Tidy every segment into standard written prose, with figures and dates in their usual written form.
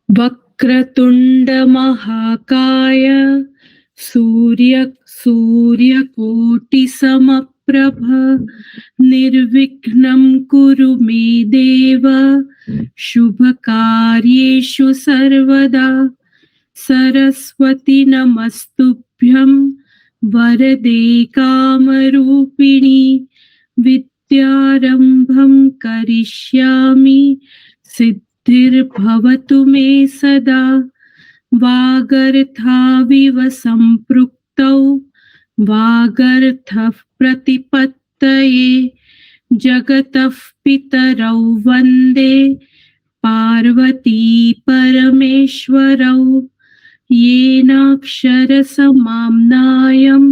वक्रतुंड महाकाय सूर्यकोटि समप्रभ निर्विघ्नं कुरु मे देव शुभकार्येषु सर्वदा सरस्वती नमस्तुभ्यं वरदे कामरूपिणी विद्यारम्भं करिष्यामि सिद्धिर्भवतु मे सदा वागर्थाविव सम्पृक्तौ वागर्थः प्रतिपत्तये जगतः पितरौ वन्दे पार्वती परमेश्वरौ येनाक्षरसमाम्नायम्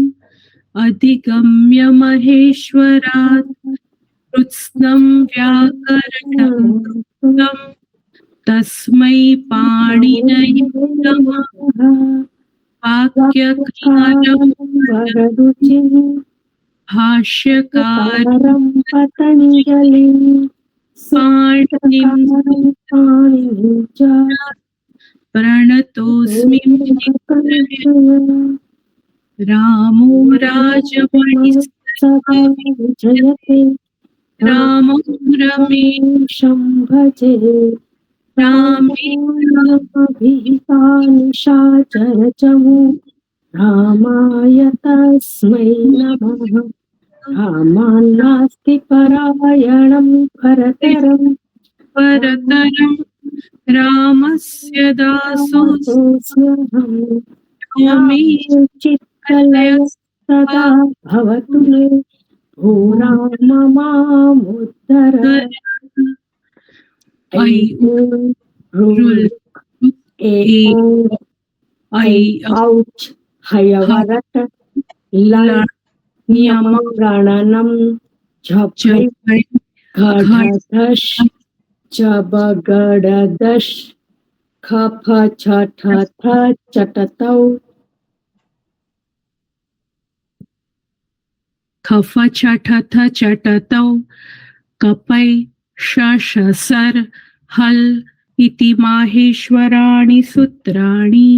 अधिगम्य महेश्वरात् कृत्स्नं व्याकरणं तस्मै पाणिनये नमः वाक्यकारं भाष्यकारं पतञ्जलिं पाणिनिं प्रणतोऽस्मि रामो राजमणिः रामो रमेशं भजे रामेशाचरचमु रामाय तस्मै नमः रामान्नास्ति परायणं परतरं रामस्य दासोऽस्म्यहं चित्तलय सदा भवतु मे ओ राम मामुद्धर औच हयवरट नियमगणनं झपै घढधश चबगडदश खफ छठथ चटतौ खफ छठथ चटतौ कपै शशसर हल इति माहेश्वराणि सूत्राणि.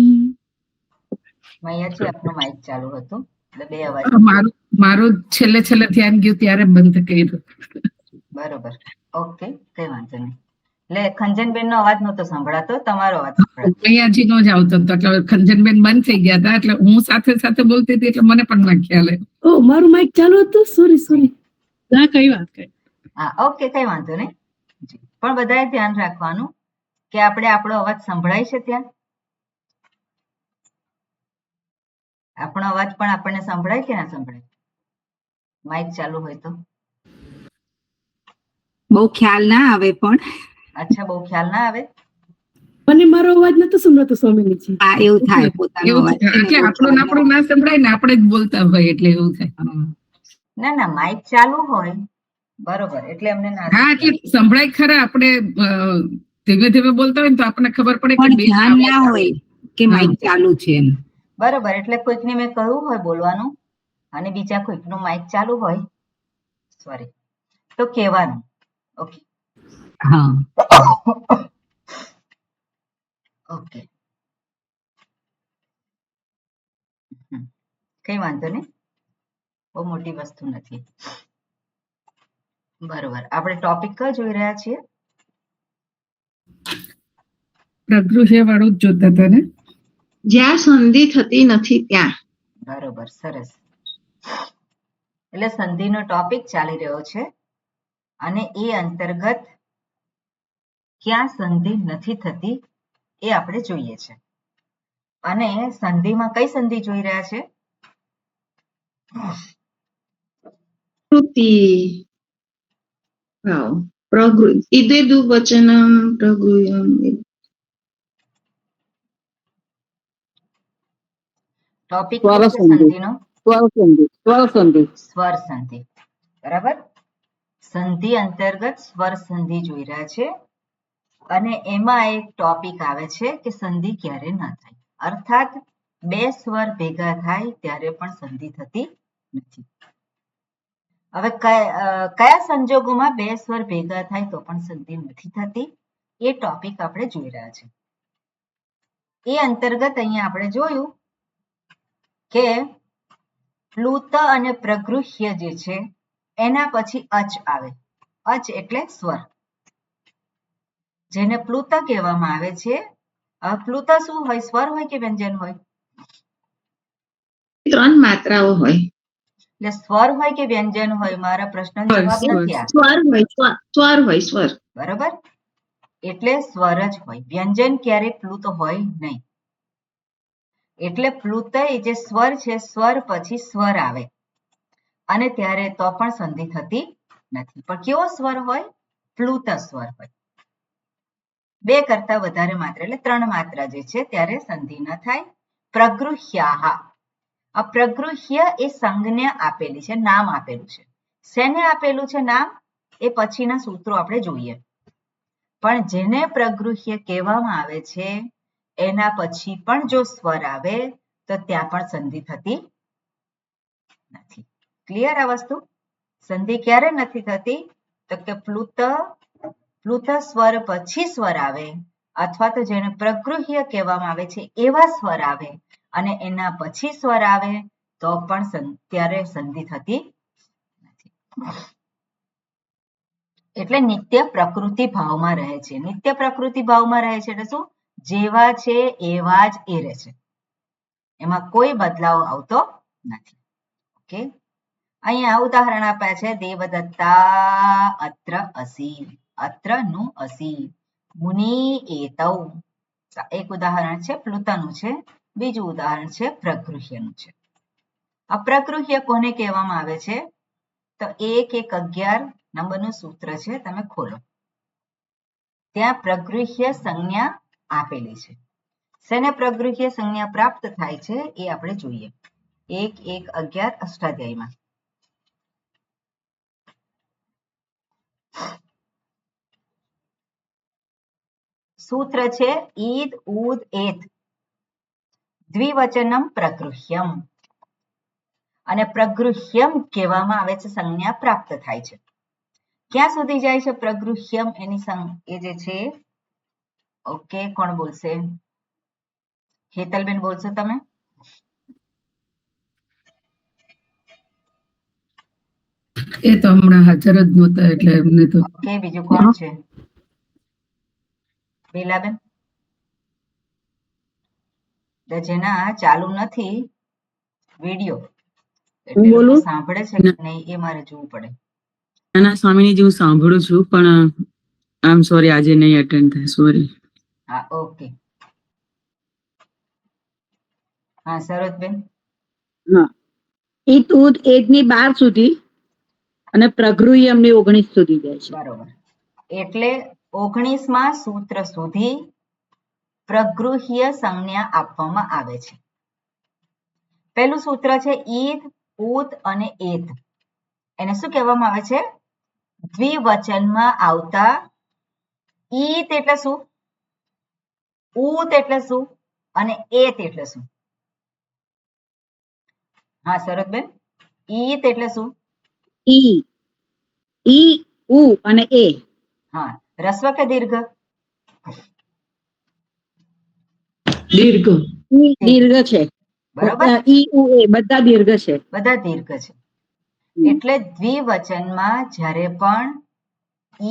મૈયાજી આપનો માઇક ચાલુ હતો એટલે બે અવાજ મારું છેલ્લે ધ્યાન ગયું ત્યારે બંધ કર્યું. બરોબર, ઓકે, કઈ વાંધો નહીં. એટલે ખંજનબેન નો અવાજ નતો સંભળાતો, તમારો અવાજ સંભળાતો. મૈયાજી નો જ આવતો હતો એટલે ખંજનબેન બંધ થઈ ગયા હતા એટલે હું સાથે સાથે બોલતી હતી એટલે મને પણ ના ખ્યાલ આવ્યો. ઓ મારું માઇક ચાલુ હતું, સોરી. ના કઈ વાત કઈ. હા, ઓકે, કઈ વાંધો નહીં. પણ બધાએ ધ્યાન રાખવાનું કે આપણે આપણો અવાજ સંભળાય છે ત્યાં. આપણો અવાજ પણ આપણને સંભળાય કે ના સંભળાય? માઇક ચાલુ હોય તો બહુ ખ્યાલ ના આવે પણ. અચ્છા, બહુ ખ્યાલ ના આવે. મને મારો અવાજ નતો સંભળાતો સ્વામીજી. હા, એવું થાય. પોતાનો અવાજ એટલે આપણો ના સંભળાય ને આપણે જ બોલતા હોય એટલે એવું થાય. ના, માઇક ચાલુ હોય બરોબર એટલે અમને ના. હા, એટલે સંભળાય ખરા. આપણે ધીમે ધીમે બોલતા હોય તો આપણને ખબર પડે કે ધ્યાન ના હોય કે માઇક ચાલુ છે. બરોબર, એટલે કોઈકને મેં કહ્યું હોય બોલવાનું અને બીજા કોઈકનું માઇક ચાલુ હોય, સોરી, તો કહેવાનું. ઓકે, હા, ઓકે, કઈ વાંધો નહીં, બહુ મોટી વસ્તુ નથી. બરોબર, આપણે ટોપિક કયો જોઈ રહ્યા છીએ? પ્રગૃહ્ય વાળું જ જોતા હતા ને, જ્યાં સંધિ થતી નથી ત્યાં. બરોબર, સરસ. એટલે સંધિનો ટોપિક ચાલી રહ્યો છે અને એ અંતર્ગત ક્યાં સંધિ નથી થતી એ આપણે જોઈએ છે. અને સંધિમાં કઈ સંધિ જોઈ રહ્યા છે? ઇદેદુ વચનમ પ્રગૃહ્યમ. ટોપિક છે સંધિનો સ્વર સંધિ. બરાબર, સંધિ અંતર્ગત સ્વર સંધિ જોઈ રહ્યા છે અને એમાં એક ટોપિક આવે છે કે સંધિ ક્યારે ના થાય, અર્થાત બે સ્વર ભેગા થાય ત્યારે પણ સંધિ થતી નથી. હવે કયા સંજોગોમાં બે સ્વર ભેગા થાય તો પણ સંધિ નથી થતી એ ટોપિક આપણે જોઈ રહ્યા છે. એ અંતર્ગત અહીંયા આપણે જોયું કે પ્લુત અને પ્રગૃહ્ય જે છે એના પછી અચ આવે. અચ એટલે સ્વર, જેને પ્લુત કહેવામાં આવે છે. પ્લુત શું હોય? સ્વર હોય કે વ્યંજન હોય? 3 માત્રાઓ હોય. એટલે સ્વર હોય કે વ્યંજન હોય? મારા પ્રશ્નનો જવાબ નથી આ. સ્વર હોય, સ્વર હોય, સ્વર. બરોબર, એટલે સ્વર જ હોય. વ્યંજન ક્યારે પ્લુત હોય નહીં. એટલે પ્લુત એ જે સ્વર છે, સ્વર પછી સ્વર આવે અને ત્યારે તો પણ સંધિ થતી નથી. પણ કેવો સ્વર હોય? પ્લુત સ્વર હોય. 2 કરતા વધારે માત્રા એટલે 3 માત્રા જે છે ત્યારે સંધિ ન થાય. પ્રગૃહ્યાહ. આ પ્રગૃહ્ય એ સંજ્ઞા આપેલી છે, નામ આપેલું છે. શેને આપેલું છે નામ? એ પછીના સૂત્રો આપણે જોઈએ. પણ જેને પ્રગૃહ્ય કહેવામાં આવે છે એના પછી પણ જો સ્વર આવે તો ત્યાં પણ સંધિ થતી નથી. ક્લિયર આ વસ્તુ? સંધિ ક્યારે નથી થતી? તો કે પ્લુત સ્વર પછી સ્વર આવે અથવા તો જેને પ્રગૃહ્ય કહેવામાં આવે છે એવા સ્વર આવે અને એના પછી સ્વર આવે તો પણ ત્યારે સંધિ થતી નથી. એટલે નિત્ય પ્રકૃતિ ભાવમાં રહે છે. નિત્ય પ્રકૃતિ ભાવમાં રહે છે એટલે શું? જેવા છે એવા જ એ રહે છે, એમાં કોઈ બદલાવ આવતો નથી. ઓકે, અહીંયા ઉદાહરણ આપ્યા છે. દેવદત્તા અત્ર અસી. અત્ર નું અસી. મુનિ એતૌ. એક ઉદાહરણ છે પ્લુતનું છે, બીજું ઉદાહરણ છે પ્રગૃહ્યનું છે. આ પ્રગૃહ્ય કોને કહેવામાં આવે છે? તો 1.11 નંબરનું સૂત્ર છે, તમે ખોલો. ત્યાં પ્રગૃહ્ય સંજ્ઞા આપેલી છે. શેને પ્રગૃહ્ય સંજ્ઞા પ્રાપ્ત થાય છે એ આપણે જોઈએ. 1.11 અષ્ટાધ્યાયમાં. સૂત્ર છે ઈદ ઉદ એત દ્વિવચનમ પ્રગૃહ્યમ. અને પ્રગૃહ્યમ કહેવામાં આવે છે, સંજ્ઞા પ્રાપ્ત થાય છે. ક્યાં સુધી જાય છે પ્રગૃહ્યમ? એની એ જે છે. ઓકે, કોણ બોલશે? હેતલબેન બોલશો તમે? એ તો હમણાં હાજર જ નહોતા એટલે એમને તો. ઓકે, બીજું કોણ છે? બેલાબેન? જેના ચાલુ નથી વિડિયો, એટલે લોકો સાંભળે છે કે નહીં એ મારે જોવું પડે. નાના સ્વામીની હું સાંભળું છું પણ આમ સોરી આજે નહીં અટેન્ડ થાય, સોરી. હા, ઓકે. હા, સરોજબેન? હા, ઈત ઉદ એદ ની 12 સુધી અને પ્રગૃહ્યમ ની 19 સુધી જાય છે. બરોબર, એટલે 19માં સૂત્ર સુધી પ્રગૃહ્ય સંજ્ઞા આપવામાં આવે છે. પહેલું સૂત્ર છે ઈદ ઉદ અને એત. એને શું કહેવામાં આવે છે? દ્વિવચનમાં આવતા. ઈત એટલે શું? ઉત એટલે શું? અને એત એટલે શું? હા, શરદબેન, ઈત એટલે શું? ઈ ઈ ઉ અને એ. હા, રસ્વ કે દીર્ઘ? દીર્ઘ. ઈ દીર્ઘ છે. બરોબર, ઈ ઉ એ બધા દીર્ઘ છે. બધા દીર્ઘ છે. એટલે દ્વિવચનમાં જ્યારે પણ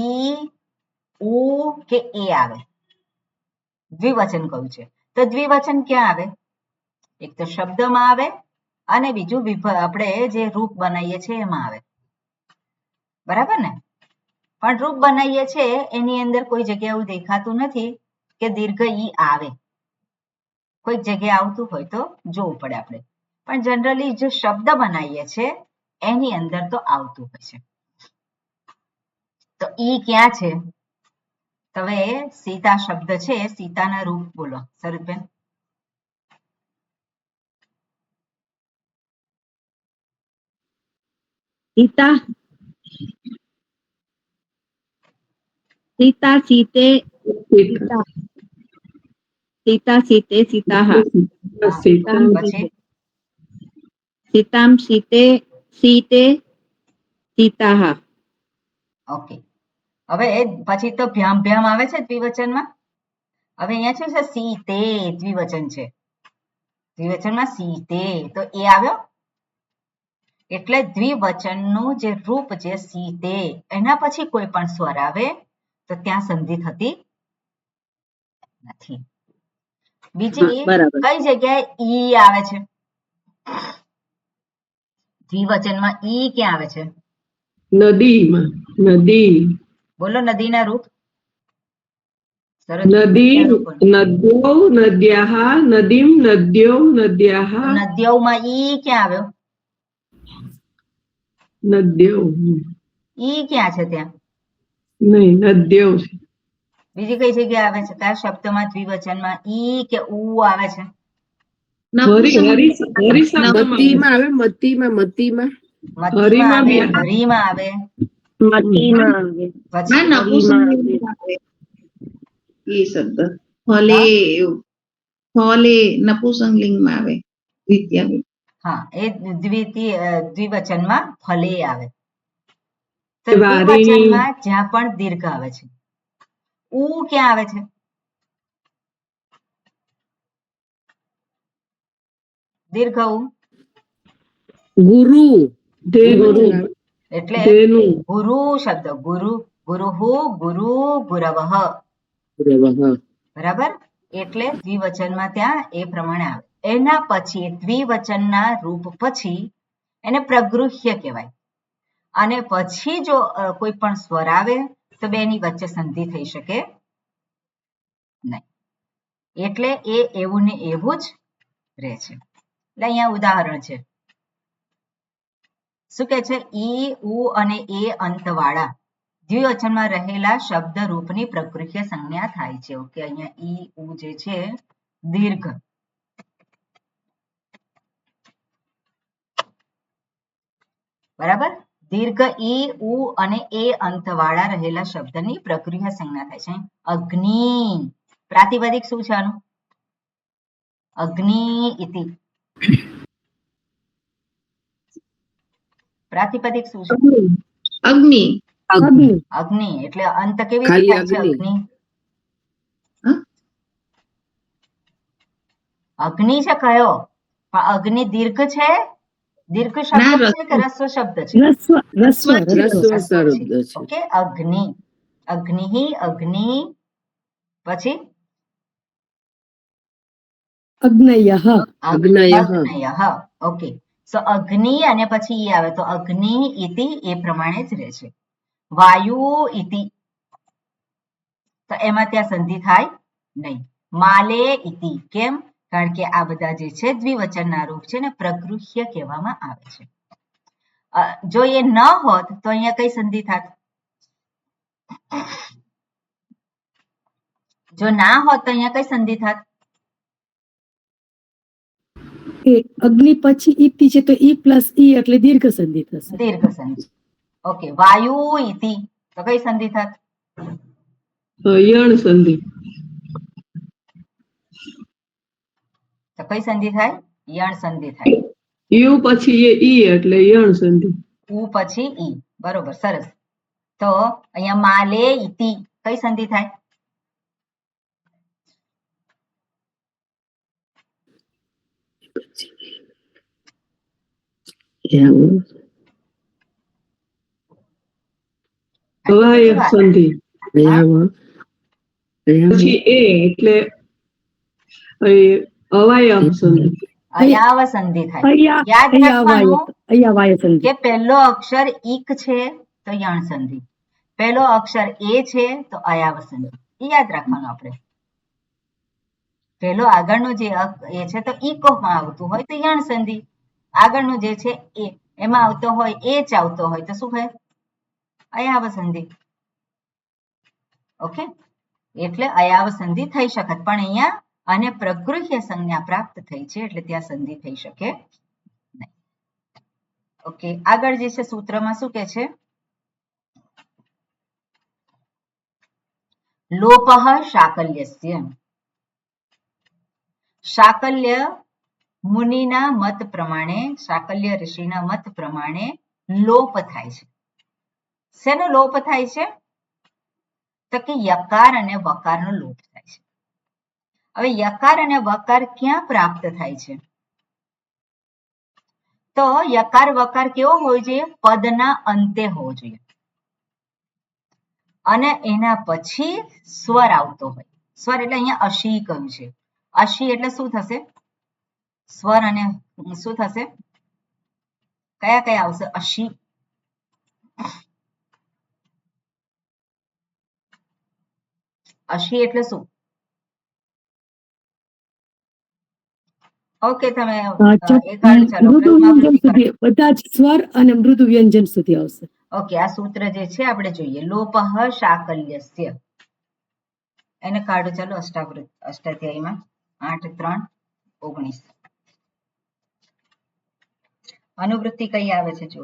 ઈ ઉ કે એ આવે, દ્વિવચન કહ્યું છે, તો દ્વિવચન ક્યાં આવે? એક તો શબ્દમાં આવે અને બીજું આપણે જે રૂપ બનાવીએ છીએ એમાં આવે. બરાબર ને? પણ રૂપ બનાવીએ છીએ એની અંદર કોઈ જગ્યાએ એવું દેખાતું નથી કે દીર્ઘ ઈ આવે. કોઈક જગ્યાએ આવતું હોય તો જોવું પડે આપણે. પણ જનરલી જે શબ્દ બનાવીએ છીએ એની અંદર તો આવતું હોય છે. તો ઈ ક્યાં છે? તમે સીતા શબ્દ છે, સીતાના રૂપ બોલો સરસબેન. સીતા સીતા સીતે સીતા સીતા સીતે સીતાહ. પછી સીતામ સીતે સીતે સીતાહ. ઓકે, હવે પછી તો ભ્યામ ભ્યામ આવે છે દ્વિવચનમાં. હવે અહીંયા શું છે? સીતે દ્વિવચન છે. દ્વિવચનમાં સીતે તો એ આવ્યો. એટલે દ્વિવચનનું જે રૂપ છે સીતે, એના પછી કોઈ પણ સ્વર આવે તો ત્યાં સંધિ થતી નથી. બીજી બરાબર. કઈ જગ્યાએ ઈ આવે છે? દ્વિવચનમાં ઈ ક્યાં આવે છે? નદીમાં. નદી. બોલો નદીના રૂપ. નદી. નદ્યો. નદ્યાઃ. નદીમ. નદ્યો. નદ્યાઃ. નદ્યોમાં ઈ ક્યાં આવ્યો? નદ્યો. ઈ ક્યાં છે ત્યાં? નહીં, નદ્યો છે. બીજી કઈ જગ્યાએ આવે છે? કયા શબ્દમાં દ્વિવચનમાં ઈ કે ઉ આવે છે? મતીમાં આવે. મતીમાં. મતીમાં. મતીમાં આવે, હરીમાં આવે, પછી એ શબ્દ ફલે ફલે નપુંસકલિંગમાં આવે. વિદ્યા. હા, એ દ્વિવચનમાં ફલે આવે. તો વારી. દ્વિવચનમાં જ્યાં પણ દીર્ઘ આવે છે, ઉ ક્યાં આવે છે? દીર્ઘ ઉ ગુરુ. એટલે ધેનું. ગુરુ શબ્દ. ગુરુ, ગુરુહુ, ગુરુ, ગુરવઃ. બરાબર? એટલે દ્વિવચનમાં ત્યાં એ પ્રમાણે આવે. એના પછી દ્વિવચનના રૂપ પછી એને પ્રગૃહ્ય કહેવાય. અને પછી જો કોઈ પણ સ્વર આવે તો બેની વચ્ચે સંધિ થઈ શકે નહીં. એટલે એ એવું ને એવું જ રહે છે. એટલે અહીંયા ઉદાહરણ છે. શું કે છે? ઈ, ઉ અને એ અંતવાળા દ્વિવચનમાં રહેલા શબ્દ રૂપની પ્રગૃહ્ય સંજ્ઞા થાય છે. ઓકે, અહીંયા ઈ, ઉ જે છે દીર્ઘ. બરાબર? દીર્ઘ ઈ, ઉ અને એ અંતવાળા રહેલા શબ્દની પ્રગૃહ્ય સંજ્ઞા થાય છે. અગ્નિ, પ્રાતિપદિક શું છે આનું? અગ્નિ ઇતિ. પ્રાતિપદિક શું છે? અગ્નિ. અગ્નિ. એટલે અંત કેવી રીતે થાય છે? અગ્નિ. અગ્નિ છે કયો? પણ અગ્નિ દીર્ઘ છે? દીર્ઘ શબ્દ છે કે રસ્વ શબ્દ છે? ઓકે, અગ્નિ. અગ્નિ, અગ્નિ, પછી અગ્નયઃ. અગ્નયઃ. ઓકે, સો અગ્નિ અને પછી ઈ આવે તો અગ્નિ ઇતિ એ પ્રમાણે જ રહે છે. વાયુ ઇતિ તો એમાં ત્યાં સંધિ થાય નહીં. માલે ઇતિ. કેમ? કારણ કે આ બધા જે છે દ્વિવચનના રૂપ છે ને પ્રગૃહ્ય કહેવામાં આવે છે. જો એ ન હોત તો અહીંયા કઈ સંધિ થાત? જો ના હોત તો અહીંયા કઈ સંધિ થાત? અગ્નિ પછી ઈતિ છે તો ઈ પ્લસ ઈ એટલે દીર્ઘ સંધિ થશે. દીર્ઘ સંધિ. ઓકે, વાયુ ઇતિ તો કઈ સંધિ થાત? યણ સંધિ. તો કઈ સંધિ થાય? યણ સંધિ થાય. યુ પછી એ ઈ એટલે યણ સંધિ. ઉ પછી ઈ. બરોબર, સરસ. તો અહીંયા માલે ઇતિ કઈ સંધિ થાય? અવાય સંધિ. પછી એ એટલે અવાય સંધિ. અયાવ સંધિ થાય. યાદ રાખવાનું કે પહેલો અક્ષર ઈક છે તો યણ સંધિ, પહેલો અક્ષર એ છે તો અયાવ સંધિ. એ યાદ રાખવાનું આપણે. પહેલો આગળનું જે એ છે તો ઈકોમાં આવતું હોય તો યણ સંધિ, આગળનું જે છે એ એમાં આવતો હોય એ જ આવતો હોય તો શું થાય? અયાવ સંધિ. ઓકે, એટલે અયાવ સંધિ થઈ શકત, પણ અહીંયા અને પ્રગૃહ્ય સંજ્ઞા પ્રાપ્ત થઈ છે એટલે ત્યાં સંધિ થઈ શકે નહીં. ઓકે, આગળ જે છે સૂત્રમાં શું કે છે? લોપઃ શાકલ્યસ્ય. શાકલ્ય મુનિના મત પ્રમાણે, શાકલ્ય ઋષિના મત પ્રમાણે લોપ થાય છે. શેનો લોપ થાય છે? તો કે યકાર અને વકારનો લોપ થાય છે. હવે યકાર અને વકાર ક્યાં પ્રાપ્ત થાય છે? તો યકાર વકાર કેવો હોવો જોઈએ? પદના અંતે હોવો જોઈએ અને એના પછી સ્વર આવતો હોય. સ્વર એટલે અહીંયા અશી કહ્યું છે. અશી એટલે શું થશે? સ્વર અને શું થશે? કયા કયા આવશે? અશી, અશી એટલે શું? ઓકે, તમે એક કાઢો. ચાલો, મૃદુ વ્યંજન પ્રથમાવૃત્તિ કરો. સુધી બધા જ સ્વર અને મૃદુ વ્યંજન સુધી આવશે. ઓકે, આ સૂત્ર જે છે આપણે જોઈએ. લોપઃ શાકલ્યસ્ય. એને કાઢો. ચાલો, અષ્ટાધ્યાયીમાં 8:3:19 અનુવૃત્તિ કઈ આવે છે જો.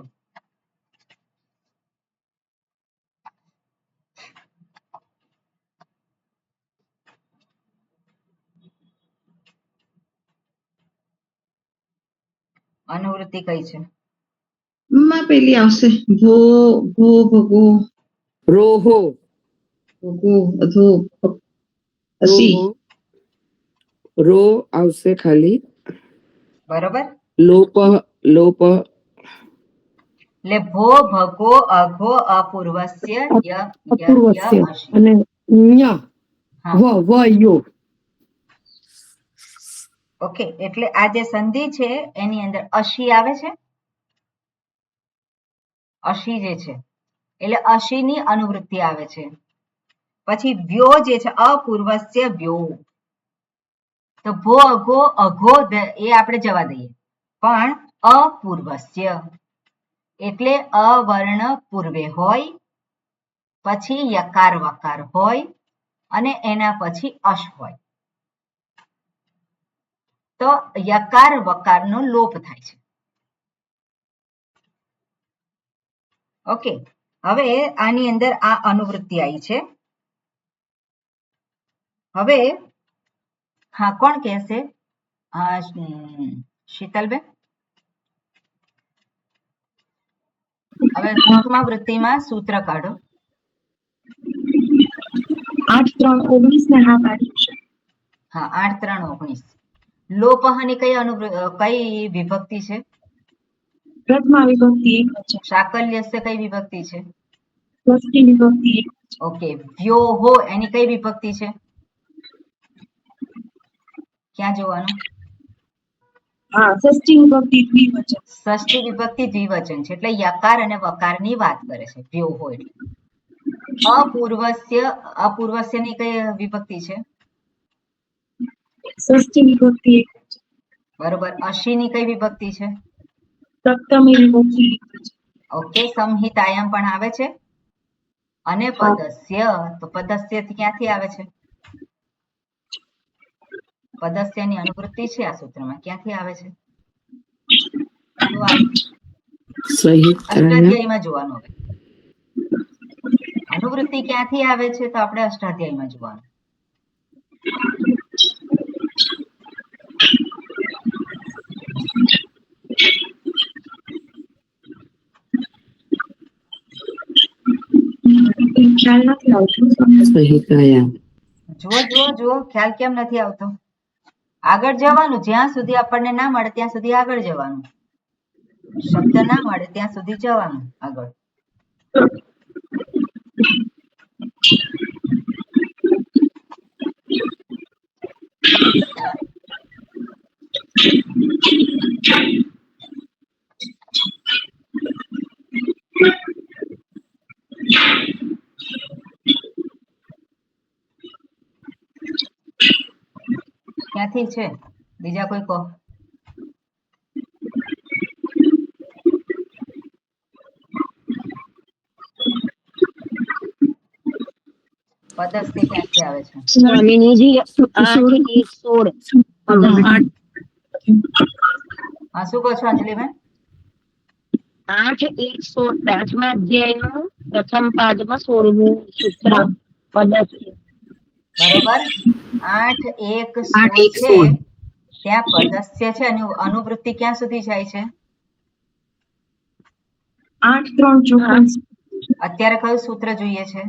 અનુવૃત્તિ કઈ છે? માં પેલી આવશે ભો ભો ભગો રોહો ભગો અધો અસી. રોહો રો આવશે ખાલી. બરોબર. લોપ લોપ એટલે ભો ભગો અઘો અપૂર્વસ્ય ય ય અપૂર્વસ્ય અશી. અને ન્ય હા, વ વ યો. ઓકે. એટલે આ જે સંધિ છે એની અંદર અશી આવે છે. અશી જે છે એટલે અશીની અનુવૃત્તિ આવે છે. પછી વ્યો જે છે અપૂર્વસ્ય વ્યો. તો ભો અઘો અઘો એ આપણે જવા દઈએ, પણ અપૂર્વસ્ય એટલે અવર્ણ પૂર્વે હોય, પછી યકાર વકાર હોય અને એના પછી અશ હોય. તો યકાર વકારનો લોપ થાય છે. ઓકે, હવે આની અંદર આ અનુવૃત્તિ આવી છે. હવે હા, કોણ કહેશે? શીતલબેન. હવે પ્રથમાવૃત્તિમાં સૂત્ર કાઢો. 8:3:19 ને હા પાડી છે. હા, 8:3:19. લોપહની કઈ વિભક્તિ છે? પ્રથમા વિભક્તિ એકવચન. શાકલ્યસ્ય કઈ વિભક્તિ છે? ષષ્ઠી વિભક્તિ એકવચન. ઓકે. વ્યોહો એની કઈ વિભક્તિ છે? ક્યાં જોવાનું? હા, ષષ્ઠી વિભક્તિ દ્વિવચન. ષષ્ઠી વિભક્તિ દ્વિવચન છે એટલે યકાર અને વકારની વાત કરે છે વ્યોહો એટલે. અપૂર્વસ્યની કઈ વિભક્તિ છે? ષષ્ઠી વિભક્તિ એકવચન. બરોબર. અશીની કઈ વિભક્તિ છે? સપ્તમી વિભક્તિ એકવચન. ઓકે. સંહિતાયામ પણ આવે છે. અને પદસ્ય, તો પદસ્ય ક્યાંથી આવે છે? પદસ્યની અનુવૃત્તિ છે આ સૂત્રમાં. ક્યાંથી આવે છે? શું આવે? અષ્ટાધ્યાયીમાં જોવાનું. હવે અનુવૃત્તિ ક્યાંથી આવે છે તો આપણે અષ્ટાધ્યાયીમાં જોવાનું. ખ્યાલ નથી આવતો. જુઓ, ખ્યાલ કેમ નથી આવતો? આગળ જવાનું. જ્યાં સુધી આપણને ના મળે ત્યાં સુધી આગળ જવાનું. શબ્દ ના મળે ત્યાં સુધી જવાનું આગળ. ક્યાંથી છે? બીજા કોઈ કહો. પદસ્ય ક્યાંથી આવે છે? સ્વામીજી 8:16. હા, શું કહો છો અંજલિબેન? 8:16 પાંચમા અધ્યાયનું પ્રથમ પાદમાં 16મું સૂત્ર પદસ્ય. બરોબર. 8:1:16 છે ત્યાં પદસ્ય છે અને અનુવૃત્તિ ક્યાં સુધી જાય છે? 8:3:54. અત્યારે કયું સૂત્ર જોઈએ છે?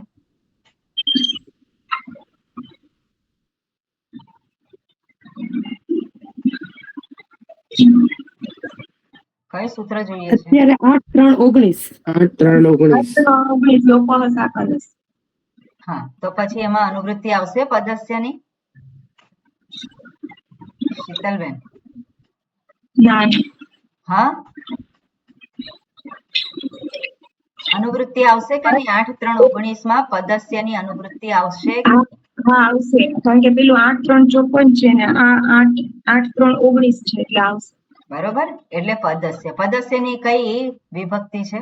કઈ સૂત્ર જોઈએ છે? અત્યારે 8, 3, 19. 19 લોકો સાકલસ. હા, તો પછી એમાં અનુવૃત્તિ આવશે પદસ્યની? શીતલબેન, ના, હા, અનુવૃત્તિ આવશે કે નહીં? 8, 3, 19 માં પદસ્યની અનુવૃત્તિ આવશે કે નહીં? હા આવશે કારણ કે પેલું 8, 3, 54 છે ને આ 8, 3, 19 છે એટલે આવશે. બરોબર, એટલે પદસ્ય. પદસ્યની કઈ વિભક્તિ છે?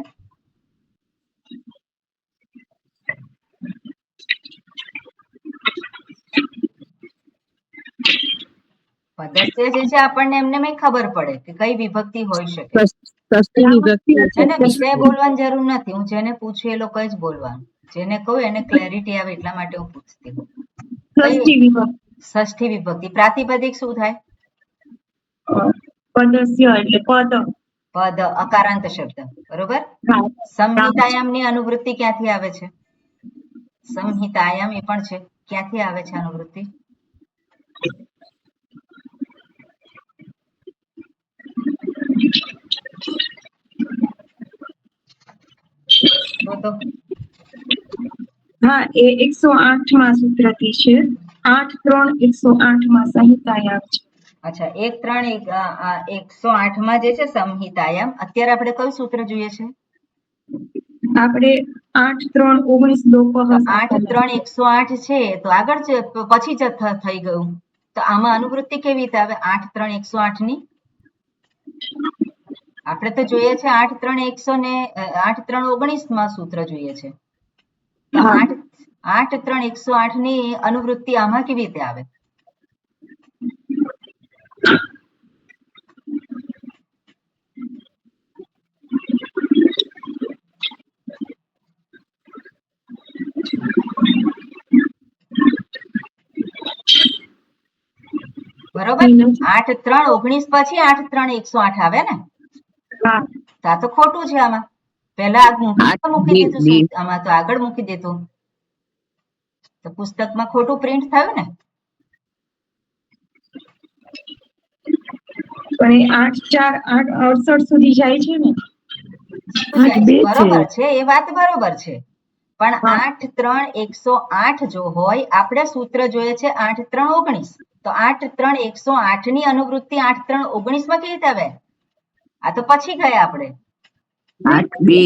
પદસ્ય જે છે આપણને એમને ખબર પડે કે કઈ વિભક્તિ હોઈ શકે ષષ્ઠી વિભક્તિ છે ને. બીજાએ બોલવાની જરૂર નથી, હું જેને પૂછું એ લોકોએ જ બોલવાનું. જેને કહું એને ક્લેરિટી આવે એટલા માટે હું પૂછતી હોઉં. ષષ્ઠી વિભક્તિ. ષષ્ઠી વિભક્તિ. પ્રાતિપદિક શું થાય? પદસ્ય એટલે પદ. પદ, અકારાંત શબ્દ. બરોબર. હા, સંહિતાયામની અનુવૃત્તિ ક્યાંથી આવે છે? સંહિતાયામ એ પણ છે, ક્યાંથી આવે છે અનુવૃત્તિ? તો હા એ 108 માં સૂત્રથી છે. 8, 3, 108 માં સંહિતાયામ છે. અચ્છા, 1, 3, 108 માં જે છે સંહિતાયામ. અત્યારે આપણે કયું સૂત્ર જોઈએ છે? આપણે 8, 3, 19 લોકો 8, 3, 108 છે તો આગળ પછી જ થઈ ગયું. તો આમાં અનુવૃત્તિ કેવી રીતે આવે 8, 3, 108 ની? આપણે તો જોઈએ છે 8, 3, 19 માં સૂત્ર જોઈએ છે. તો 8, 3, 108 ની અનુવૃત્તિ આમાં કેવી રીતે આવે? બરોબર. 8, 3, 19 પછી 8, 3, 108 આવે ને? હા, આ તો ખોટું છે. આમાં પહેલા મૂકી દીધું, આમાં તો આગળ મૂકી દીધું, તો પુસ્તકમાં ખોટું પ્રિન્ટ થયું ને? પણ એ 8, 4, 8, 68 સુધી જાય છે ને? બરોબર છે, એ વાત બરોબર છે. પણ 8, 3, 108 જો હોય, આપણે સૂત્ર જોઈએ છે 8, 3, 19. તો 8, 3, 108 ની અનુવૃત્તિ 8, 3, 19 માં કેવી રીતે આવે? આ તો પછી ગયા આપણે. 8, 2,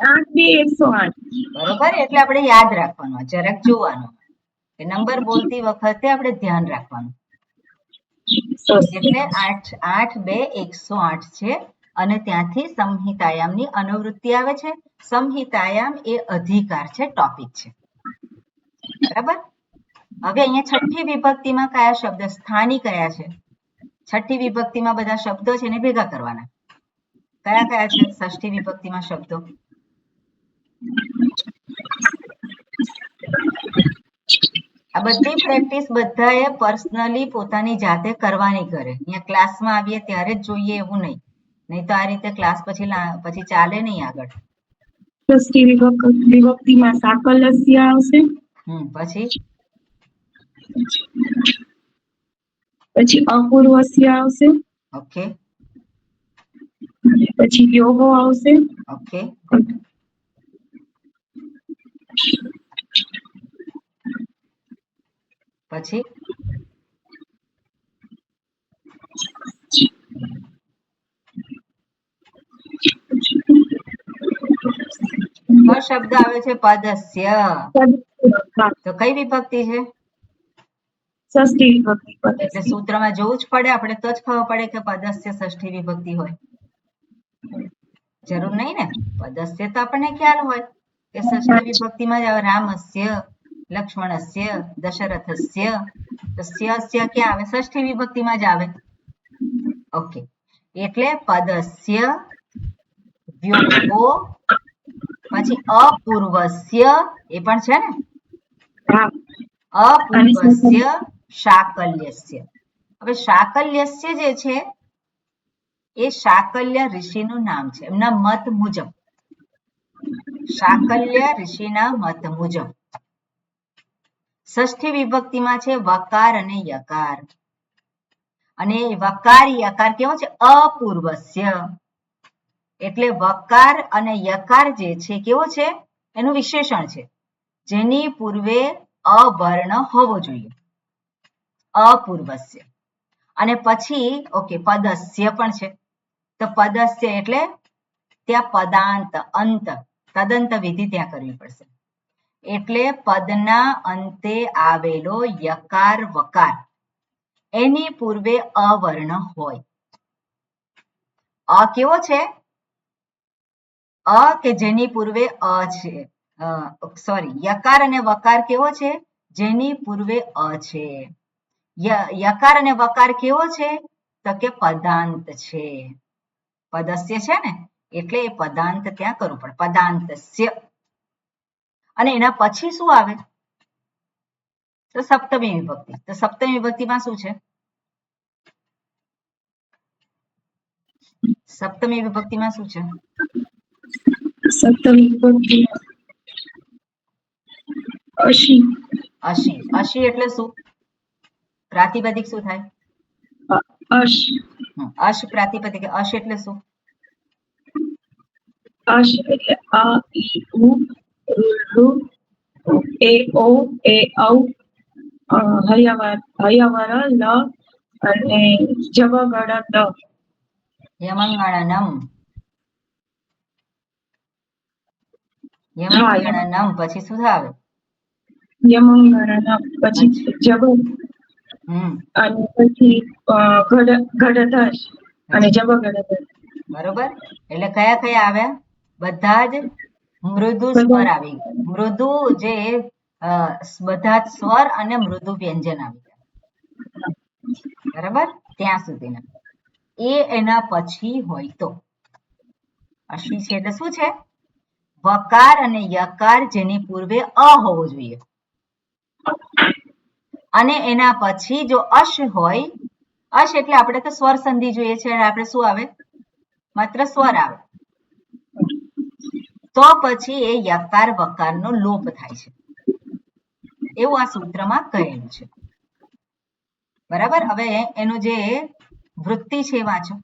108. બરોબર, એટલે આપણે યાદ રાખવાનું, જરાક જોવાનું કે નંબર બોલતી વખતે આપણે ધ્યાન રાખવાનું. એટલે 8, 2, 108 છે અને ત્યાંથી સંહિતાયામની અનુવૃત્તિ આવે છે. સંહિતાયામ એ અધિકાર છે, ટોપિક છે. બરાબર. હવે અહીંયા છઠ્ઠી વિભક્તિમાં કયા શબ્દ સ્થાની કયા છે? છઠ્ઠી વિભક્તિમાં બધા શબ્દો છે એને ભેગા કરવાના. કયા કયા છે ષષ્ઠી વિભક્તિમાં શબ્દો? આ બધી પ્રેક્ટિસ બધાએ પર્સનલી પોતાની જાતે કરવાની કરે. અહીંયા ક્લાસમાં આવીએ ત્યારે જ જોઈએ એવું નહીં. નહીં તો આ રીતે ક્લાસ પછી ચાલે નહીં આગળ. ષષ્ઠી વિભક્તિમાં સાકલસ્ય આવશે. પછી અપૂર્વસ્ય આવશે. ઓકે. પછી યોગો આવશે. ઓકે. પછી શબ્દ આવે છે પદસ્ય. તો કઈ વિભક્તિ છે? ષષ્ઠી વિભક્તિ. એટલે સૂત્રમાં જોવું જ પડે આપણે, તો જ ખબર પડે કે પદસ્ય ષષ્ઠી વિભક્તિ હોય. જરૂર નહીં ને? પદસ્ય તો આપણને ખ્યાલ હોય કે ષષ્ઠી વિભક્તિમાં જ આવે. રામસ્ય, લક્ષ્મણસ્ય, દશરથસ્ય. તો સ્ય ક્યાં આવે? ષષ્ઠી વિભક્તિમાં જ આવે. ઓકે. એટલે પદસ્ય, વ્યોગો, પછી અપૂર્વસ્ય એ પણ છે ને? અપૂર્વસ્ય, શાકલ્યસ્ય. હવે શાકલ્યસ્ય જે છે એ શાકલ્ય ઋષિનું નામ છે. એમના મત મુજબ, શાકલ્ય ઋષિના મત મુજબ ષષ્ઠી વિભક્તિમાં છે વકાર અને યકાર. અને વકાર યકાર કેવો છે? અપૂર્વસ્ય. એટલે વકાર અને યકાર જે છે કેવો છે? એનું વિશેષણ છે, જેની પૂર્વે અવર્ણ હોવો જોઈએ, અપૂર્વસ્ય. અને પછી ઓકે પદસ્ય પણ છે. તો પદસ્ય એટલે ત્યાં પદાંત, અંત, તદંત વિધિ ત્યાં કરવી પડશે. એટલે પદના અંતે આવેલો યકાર વકાર એની પૂર્વે અવર્ણ હોય. અ કેવો છે? અ કે જેની પૂર્વે અ છે, સોરી, યકાર અને વકાર કેવો છે? જેની પૂર્વે અ છે. યકાર અને વકાર કેવો છે? તો કે પદાંત છે. પદસ્ય છે ને, એટલે એ પદાંત ત્યાં કરવું પડે, પદાંતસ્ય. અને એના પછી શું આવે? તો સપ્તમી વિભક્તિ. તો સપ્તમી વિભક્તિમાં શું છે? સપ્તમી વિભક્તિમાં શું છે? સપ્તમી વિભક્તિ અશી. અશી. અશી એટલે શું? પ્રાતિપદિક શું થાય? અશ. અશ પ્રાતિપદિક. અશ એટલે શું? અશ એટલે અ ઈ ઉ ઋ એ ઓ એ ઔ હયવર લ અને જવગડ દ. યમંગણનમ. યમંગણનમ પછી શું આવે? યમંગણનમ પછી જબ અને પછી ગડધર અને જબગડધર. બરોબર. એટલે કયા કયા આવ્યા? બધા જ મૃદુ સ્વર આવી ગયા. મૃદુ જે બધા જ સ્વર અને મૃદુ વ્યંજન આવી ગયા. બરાબર, ત્યાં સુધીના. એ એના પછી હોય તો અશી છે એટલે શું છે? વકાર અને યકાર જેની પૂર્વે અ હોવો જોઈએ, અને એના પછી જો અશ હોય, અશ એટલે આપણે તો સ્વર સંધિ જોઈએ છે, આપણે શું આવે? માત્ર સ્વર આવે. તો પછી એ યકાર વકારનો લોપ થાય છે, એવું આ સૂત્રમાં કહેલું છે. બરાબર. હવે એનું જે વૃત્તિ છે વાંચો.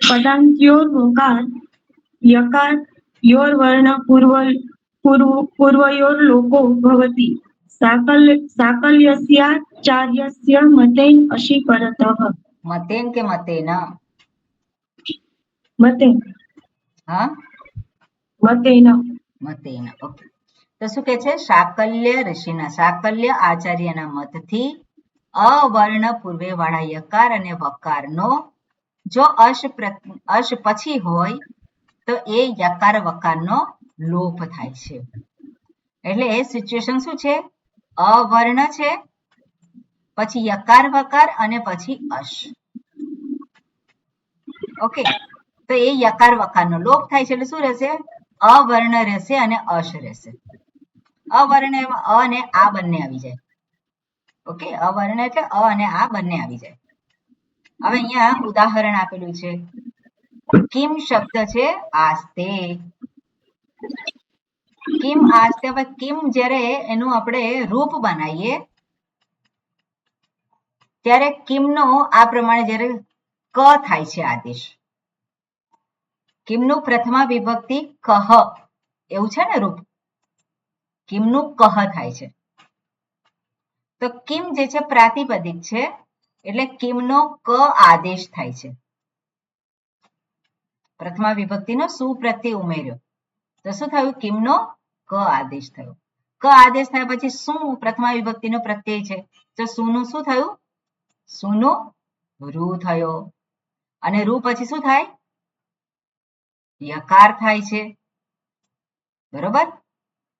પદાન્ત્યોર્વકાર યકાર યોર વર્ણ પૂર્વયોર લોકો ભવતિ સાકલ્યસ્યાચાર્યસ્ય મતેન અશી પરતઃ. મતેન કે મતેન? મતેન. હા, મતેન. મતેન. ઓકે. તો શું કે છે? સાકલ્ય ઋષિના, સાકલ્ય આચાર્યના મતથી અવર્ણ પૂર્વે વાળા યકાર અને વકારનો જો અશ પછી હોય તો એ યકાર વકારનો લોપ થાય છે. એટલે એ સિચ્યુએશન શું છે? અવર્ણ છે, પછી યકાર વકાર અને પછી અશ. ઓકે. તો એ યકાર વકારનો લોપ થાય છે એટલે શું રહેશે? અવર્ણ રહેશે અને અશ રહેશે. અવર્ણ એમાં અ અને આ બંને આવી જાય. ઓકે, અવર્ણ એટલે અ અને આ બંને આવી જાય. હવે અહીંયા ઉદાહરણ આપેલું છે. કિમ શબ્દ છે આસ્તે. કિમ આસ્તે. હવે કિમ જ્યારે એનું આપણે રૂપ બનાવીએ ત્યારે કિમનો આ પ્રમાણે જ્યારે ક થાય છે આદેશ. કિમનું પ્રથમા વિભક્તિ કહ એવું છે ને રૂપ. કિમનું કહ થાય છે. તો કિમ જે છે પ્રાતિપદિક છે, એટલે કિમનો ક આદેશ થાય છે. પ્રથમા વિભક્તિનો સુ પ્રત્યય ઉમેર્યો તો શું થયું? કિમનો ક આદેશ થયો. ક આદેશ થયા પછી શું પ્રથમા વિભક્તિનો પ્રત્યય છે, તો સુનું શું થયું? સુનું રૂ થયો. અને રૂ પછી શું થાય? યકાર થાય છે. બરોબર,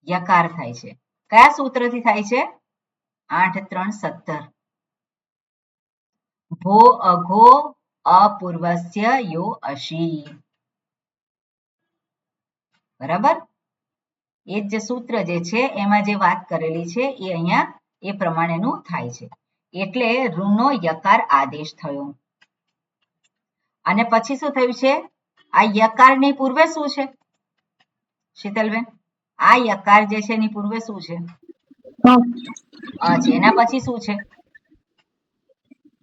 યકાર થાય છે. કયા સૂત્રથી થાય છે? 8-3-17. ભો અઘો અપૂર્વસ્ય યો અશી. બરાબર. એ જે સૂત્ર જે છે એમાં જે વાત કરેલી છે એ અહીંયા એ પ્રમાણેનું થાય છે. એટલે રૂનો યકાર આદેશ થયો. અને પછી શું થયું છે? આ યકારની પૂર્વે શું છે શીતલબેન? આ યકાર જે છે એની પૂર્વે શું છે? અ છે. એના પછી શું છે?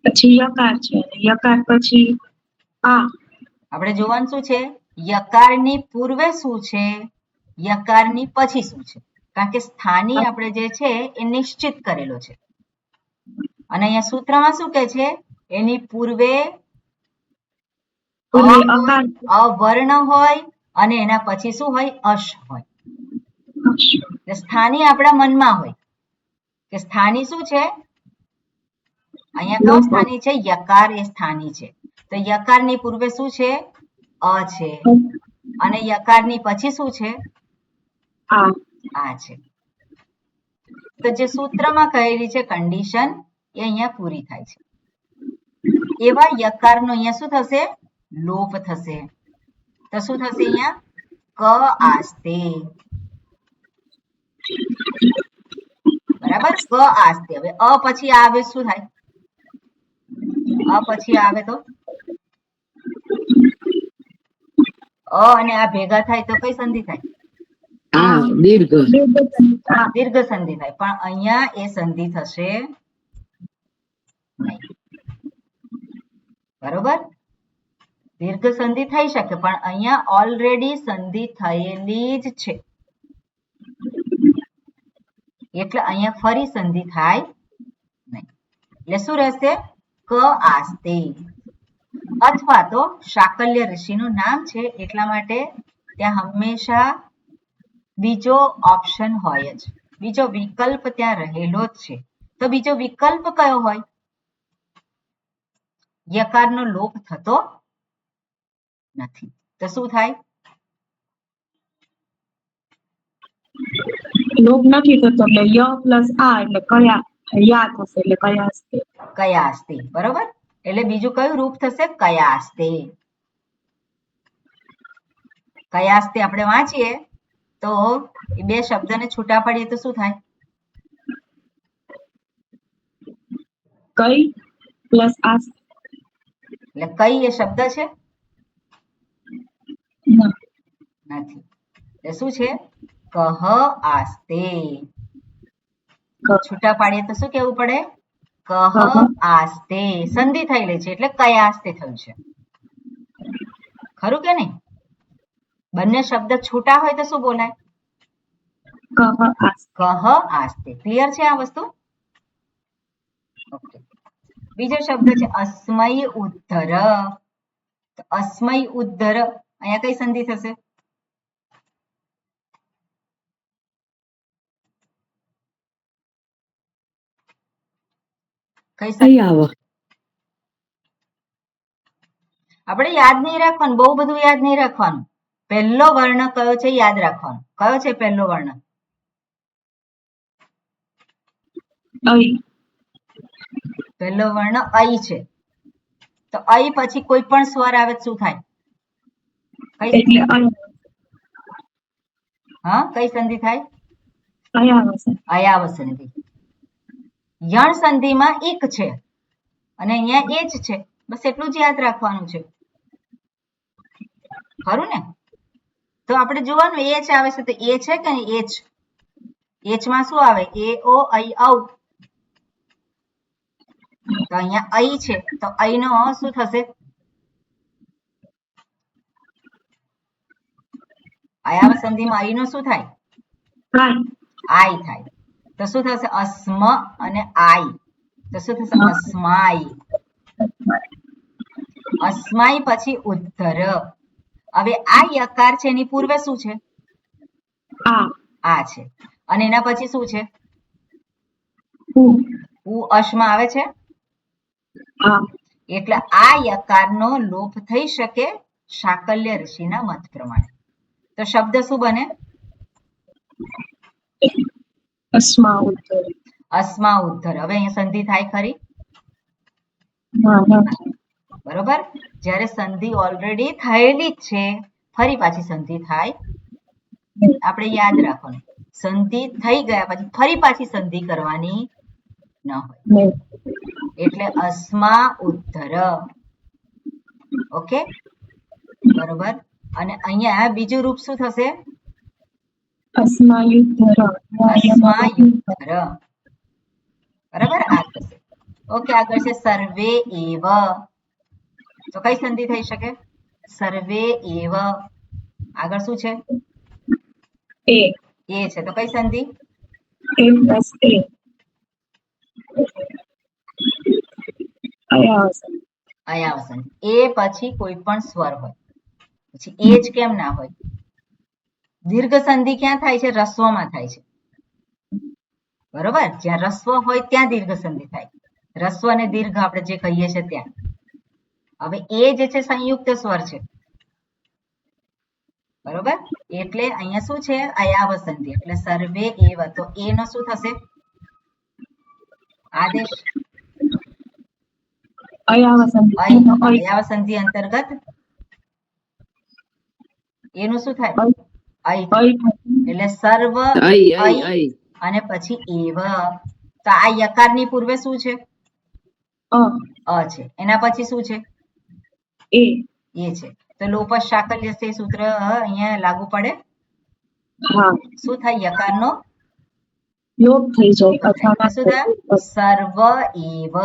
પછી યકાર છે અને યકાર પછી આ આપણે જોવાનું શું છે, યકારની પૂર્વે શું છે, યકારની પછી શું છે, કારણ કે સ્થાની આપણે જે છે એ નિશ્ચિત કરેલો છે. અને અહીંયા સૂત્રમાં શું કહે છે, એની પૂર્વે અકાર અવર્ણ હોય અને એના પછી શું હોય, અશ હોય. એટલે સ્થાની આપણા મનમાં હોય કે સ્થાની શું છે, અહીંયા કયો સ્થાની છે, યકાર એ સ્થાની છે. તો યકારની પૂર્વે શું છે, અ છે અને યકારની પછી શું છે, આ છે. તો જે સૂત્રમાં કહેલી છે કન્ડિશન એ અહીંયા પૂરી થાય છે. એવા યકારનો અહીંયા શું થશે, લોપ થશે. તો શું થશે અહીંયા, ક આસ્તે. બરાબર, ક આસ્તે. હવે અ પછી આવે શું થાય, અ પછી આવે તો અ અને આ ભેગા થાય તો કઈ સંધિ થાય, દીર્ઘ. દીર્ઘ સંધિ થાય. પણ અહીંયા એ સંધિ થશે નહીં. બરોબર, દીર્ઘ સંધિ થઈ શકે પણ અહીંયા ઓલરેડી સંધિ થયેલી જ છે એટલે અહીંયા ફરી સંધિ થાય નહીં. એટલે શું રહેશે, ક આસ્તે. અથવા તો શાકલ્ય ઋષિનું નામ છે એટલા માટે ત્યાં હંમેશા બીજો ઓપ્શન હોય જ, બીજો વિકલ્પ ત્યાં રહેલો જ છે. તો બીજો વિકલ્પ કયો હોય, યકારનો લોપ થતો નથી. તો શું થાય, લોપ નથી થતો એટલે ય પ્લસ આ એટલે કયા યા થશે એટલે કયાસ્તે. કયાસ્તે. બરોબર, એટલે બીજું કયું રૂપ થશે, કયાસ્તે. કયાસ્તે આપણે વાંચીએ તો એ બે શબ્દને છૂટા પાડીએ તો શું થાય, કઈ પ્લસ આ. એટલે કઈ એ શબ્દ છે નથી, એટલે શું છે, કહ આસ્તે. છૂટા પાડીએ તો શું કેવું પડે, કહ આસ્તે. સંધિ થયેલી છે એટલે કયાસ્તે થયું છે, ખરું કે નહીં. બંને શબ્દ છૂટા હોય તો શું બોલાય, કહ આસ્તે. ક્લિયર છે આ વસ્તુ. ઓકે, બીજો શબ્દ છે અસ્મય ઉદ્ધર. અસ્મય ઉદ્ધર, અહીંયા કઈ સંધિ થશે, કઈ સંધિ? આપણે યાદ નહીં રાખવાનું, બહુ બધું યાદ નહીં રાખવાનું. પહેલો વર્ણ કયો છે યાદ રાખવાનો. કયો છે પહેલો વર્ણ, પહેલો વર્ણ અઈ છે. તો અઈ પછી કોઈ પણ સ્વર આવે શું થાય, હા કઈ સંધિ થાય, અયાવ સંધિ. યણ સંધિમાં એક છે અને અહીંયા એ જ છે, બસ એટલું જ યાદ રાખવાનું છે, ખરું ને. તો આપણે જોવાનું એચ આવે છે તો એ છે કે એચ, એચ માં શું આવે, એ ઓ અઈ ઔ. તો અહીંયા અઈ છે તો અઈ નો શું થશે, અયાવ સંધિમાં અઈ નો શું થાય, આઈ થાય. તો શું થશે, અસ્મ અને આઈ. તો શું થશે, અસ્માઈ. અસ્માઈ પછી ઉદ્ધર. હવે આ યકાર છે એની પૂર્વે શું છે, આ છે અને એના પછી શું છે, ઉ અશમાં આવે છે એટલે આ યકારનો લોપ થઈ શકે શાકલ્ય ઋષિના મત પ્રમાણે. તો શબ્દ શું બને, અસ્મા ઉદ્ધર. અસ્મા ઉદ્ધર. હવે અહીંયા સંધિ થાય ખરી, બરોબર. જ્યારે સંધિ ઓલરેડી થયેલી જ છે ફરી પાછી સંધિ થાય, આપણે યાદ રાખવાનું, સંધિ થઈ ગયા પછી ફરી પાછી સંધિ કરવાની ન હોય. એટલે અસ્મા ઉદ્ધર. ઓકે, બરોબર. અને અહીંયા બીજું રૂપ શું થશે, અસ્માયુદ્ધર. અસ્માયુદ્ધર. બરાબર, આ થશે. ઓકે, આગળ છે સર્વે એવ. તો કઈ સંધિ થઈ શકે? સર્વે એવ. આગળ શું છે? એ એ છે તો કઈ સંધિ? એ પ્લસ એ અયાવસન અયાવસન. એ પછી કોઈ પણ સ્વર હોય, પછી એ જ કેમ ના હોય? દીર્ઘ સંધિ ક્યાં થાય છે? રસ્વમાં થાય છે, બરોબર. જ્યાં રસ્વ હોય ત્યાં દીર્ઘ સંધિ થાય. રસ્વ અને દીર્ઘ આપણે જે કહીએ છીએ ત્યાં. હવે એ જે છે સંયુક્ત સ્વર છે, બરોબર. એટલે અહીંયા શું છે? અયાવ સંધિ. એટલે સર્વે એવ. તો એ નો શું થશે? આદેશ. અયાવસન અયાવ સંધિ અંતર્ગત એનું શું થાય? અય. એટલે સર્વ અય અને પછી એવ. તો આ યકારની પૂર્વે શું છે? અ છે. એના પછી શું છે? એ છે. તો લોપ શાકલ્યસ્ય સૂત્ર અહીંયા લાગુ પડે. હા શું થાય? યકારનો યોગ થઈ જાય શું અથવા થાય? સર્વ એવ.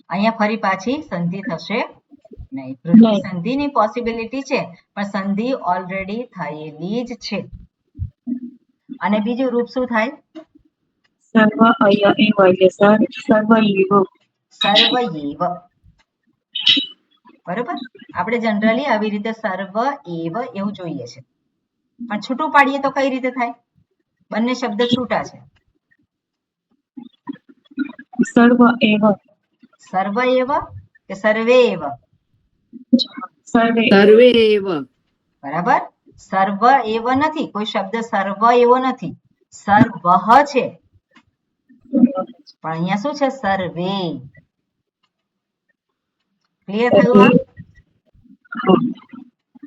અહીંયા ફરી પાછી સંધિ થશે નહીં. વૃદ્ધિ સંધિની પોસિબિલિટી છે, પણ સંધિ ઓલરેડી થયેલી જ છે. અને બીજું રૂપ શું થાય? સર્વ અય એવ એટલે સર્વ એવ. સર્વ એવ. બરોબર. આપણે જનરલી આવી રીતે સર્વ એવ એવું જોઈએ છે, પણ છૂટું પાડીએ તો કઈ રીતે થાય? બંને શબ્દ છૂટા છે. સર્વ એવ. સર્વ એવ કે સર્વે એવ? સર્વે એવ. બરાબર. સર્વ એવ નથી, કોઈ શબ્દ સર્વ એવો નથી. સર્વ છે, પણ અહીંયા શું છે? સર્વે. ક્લિયર થયું?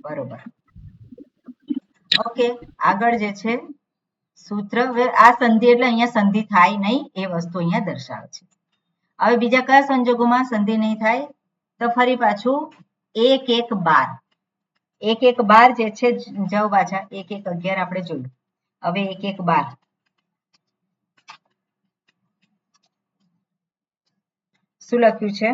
બરોબર. ઓકે, આગળ જે છે સૂત્ર. હવે આ સંધિ એટલે અહીંયા સંધિ થાય નહીં એ વસ્તુ અહીંયા દર્શાવે છે. હવે બીજા કયા સંજોગોમાં સંધિ નહીં થાય? તો ફરી પાછું 1-1-12. 1-1-12 જે છે, જાઓ પાછા 1-1-11 આપણે જોયું. હવે 1-1-12 શું લખ્યું છે?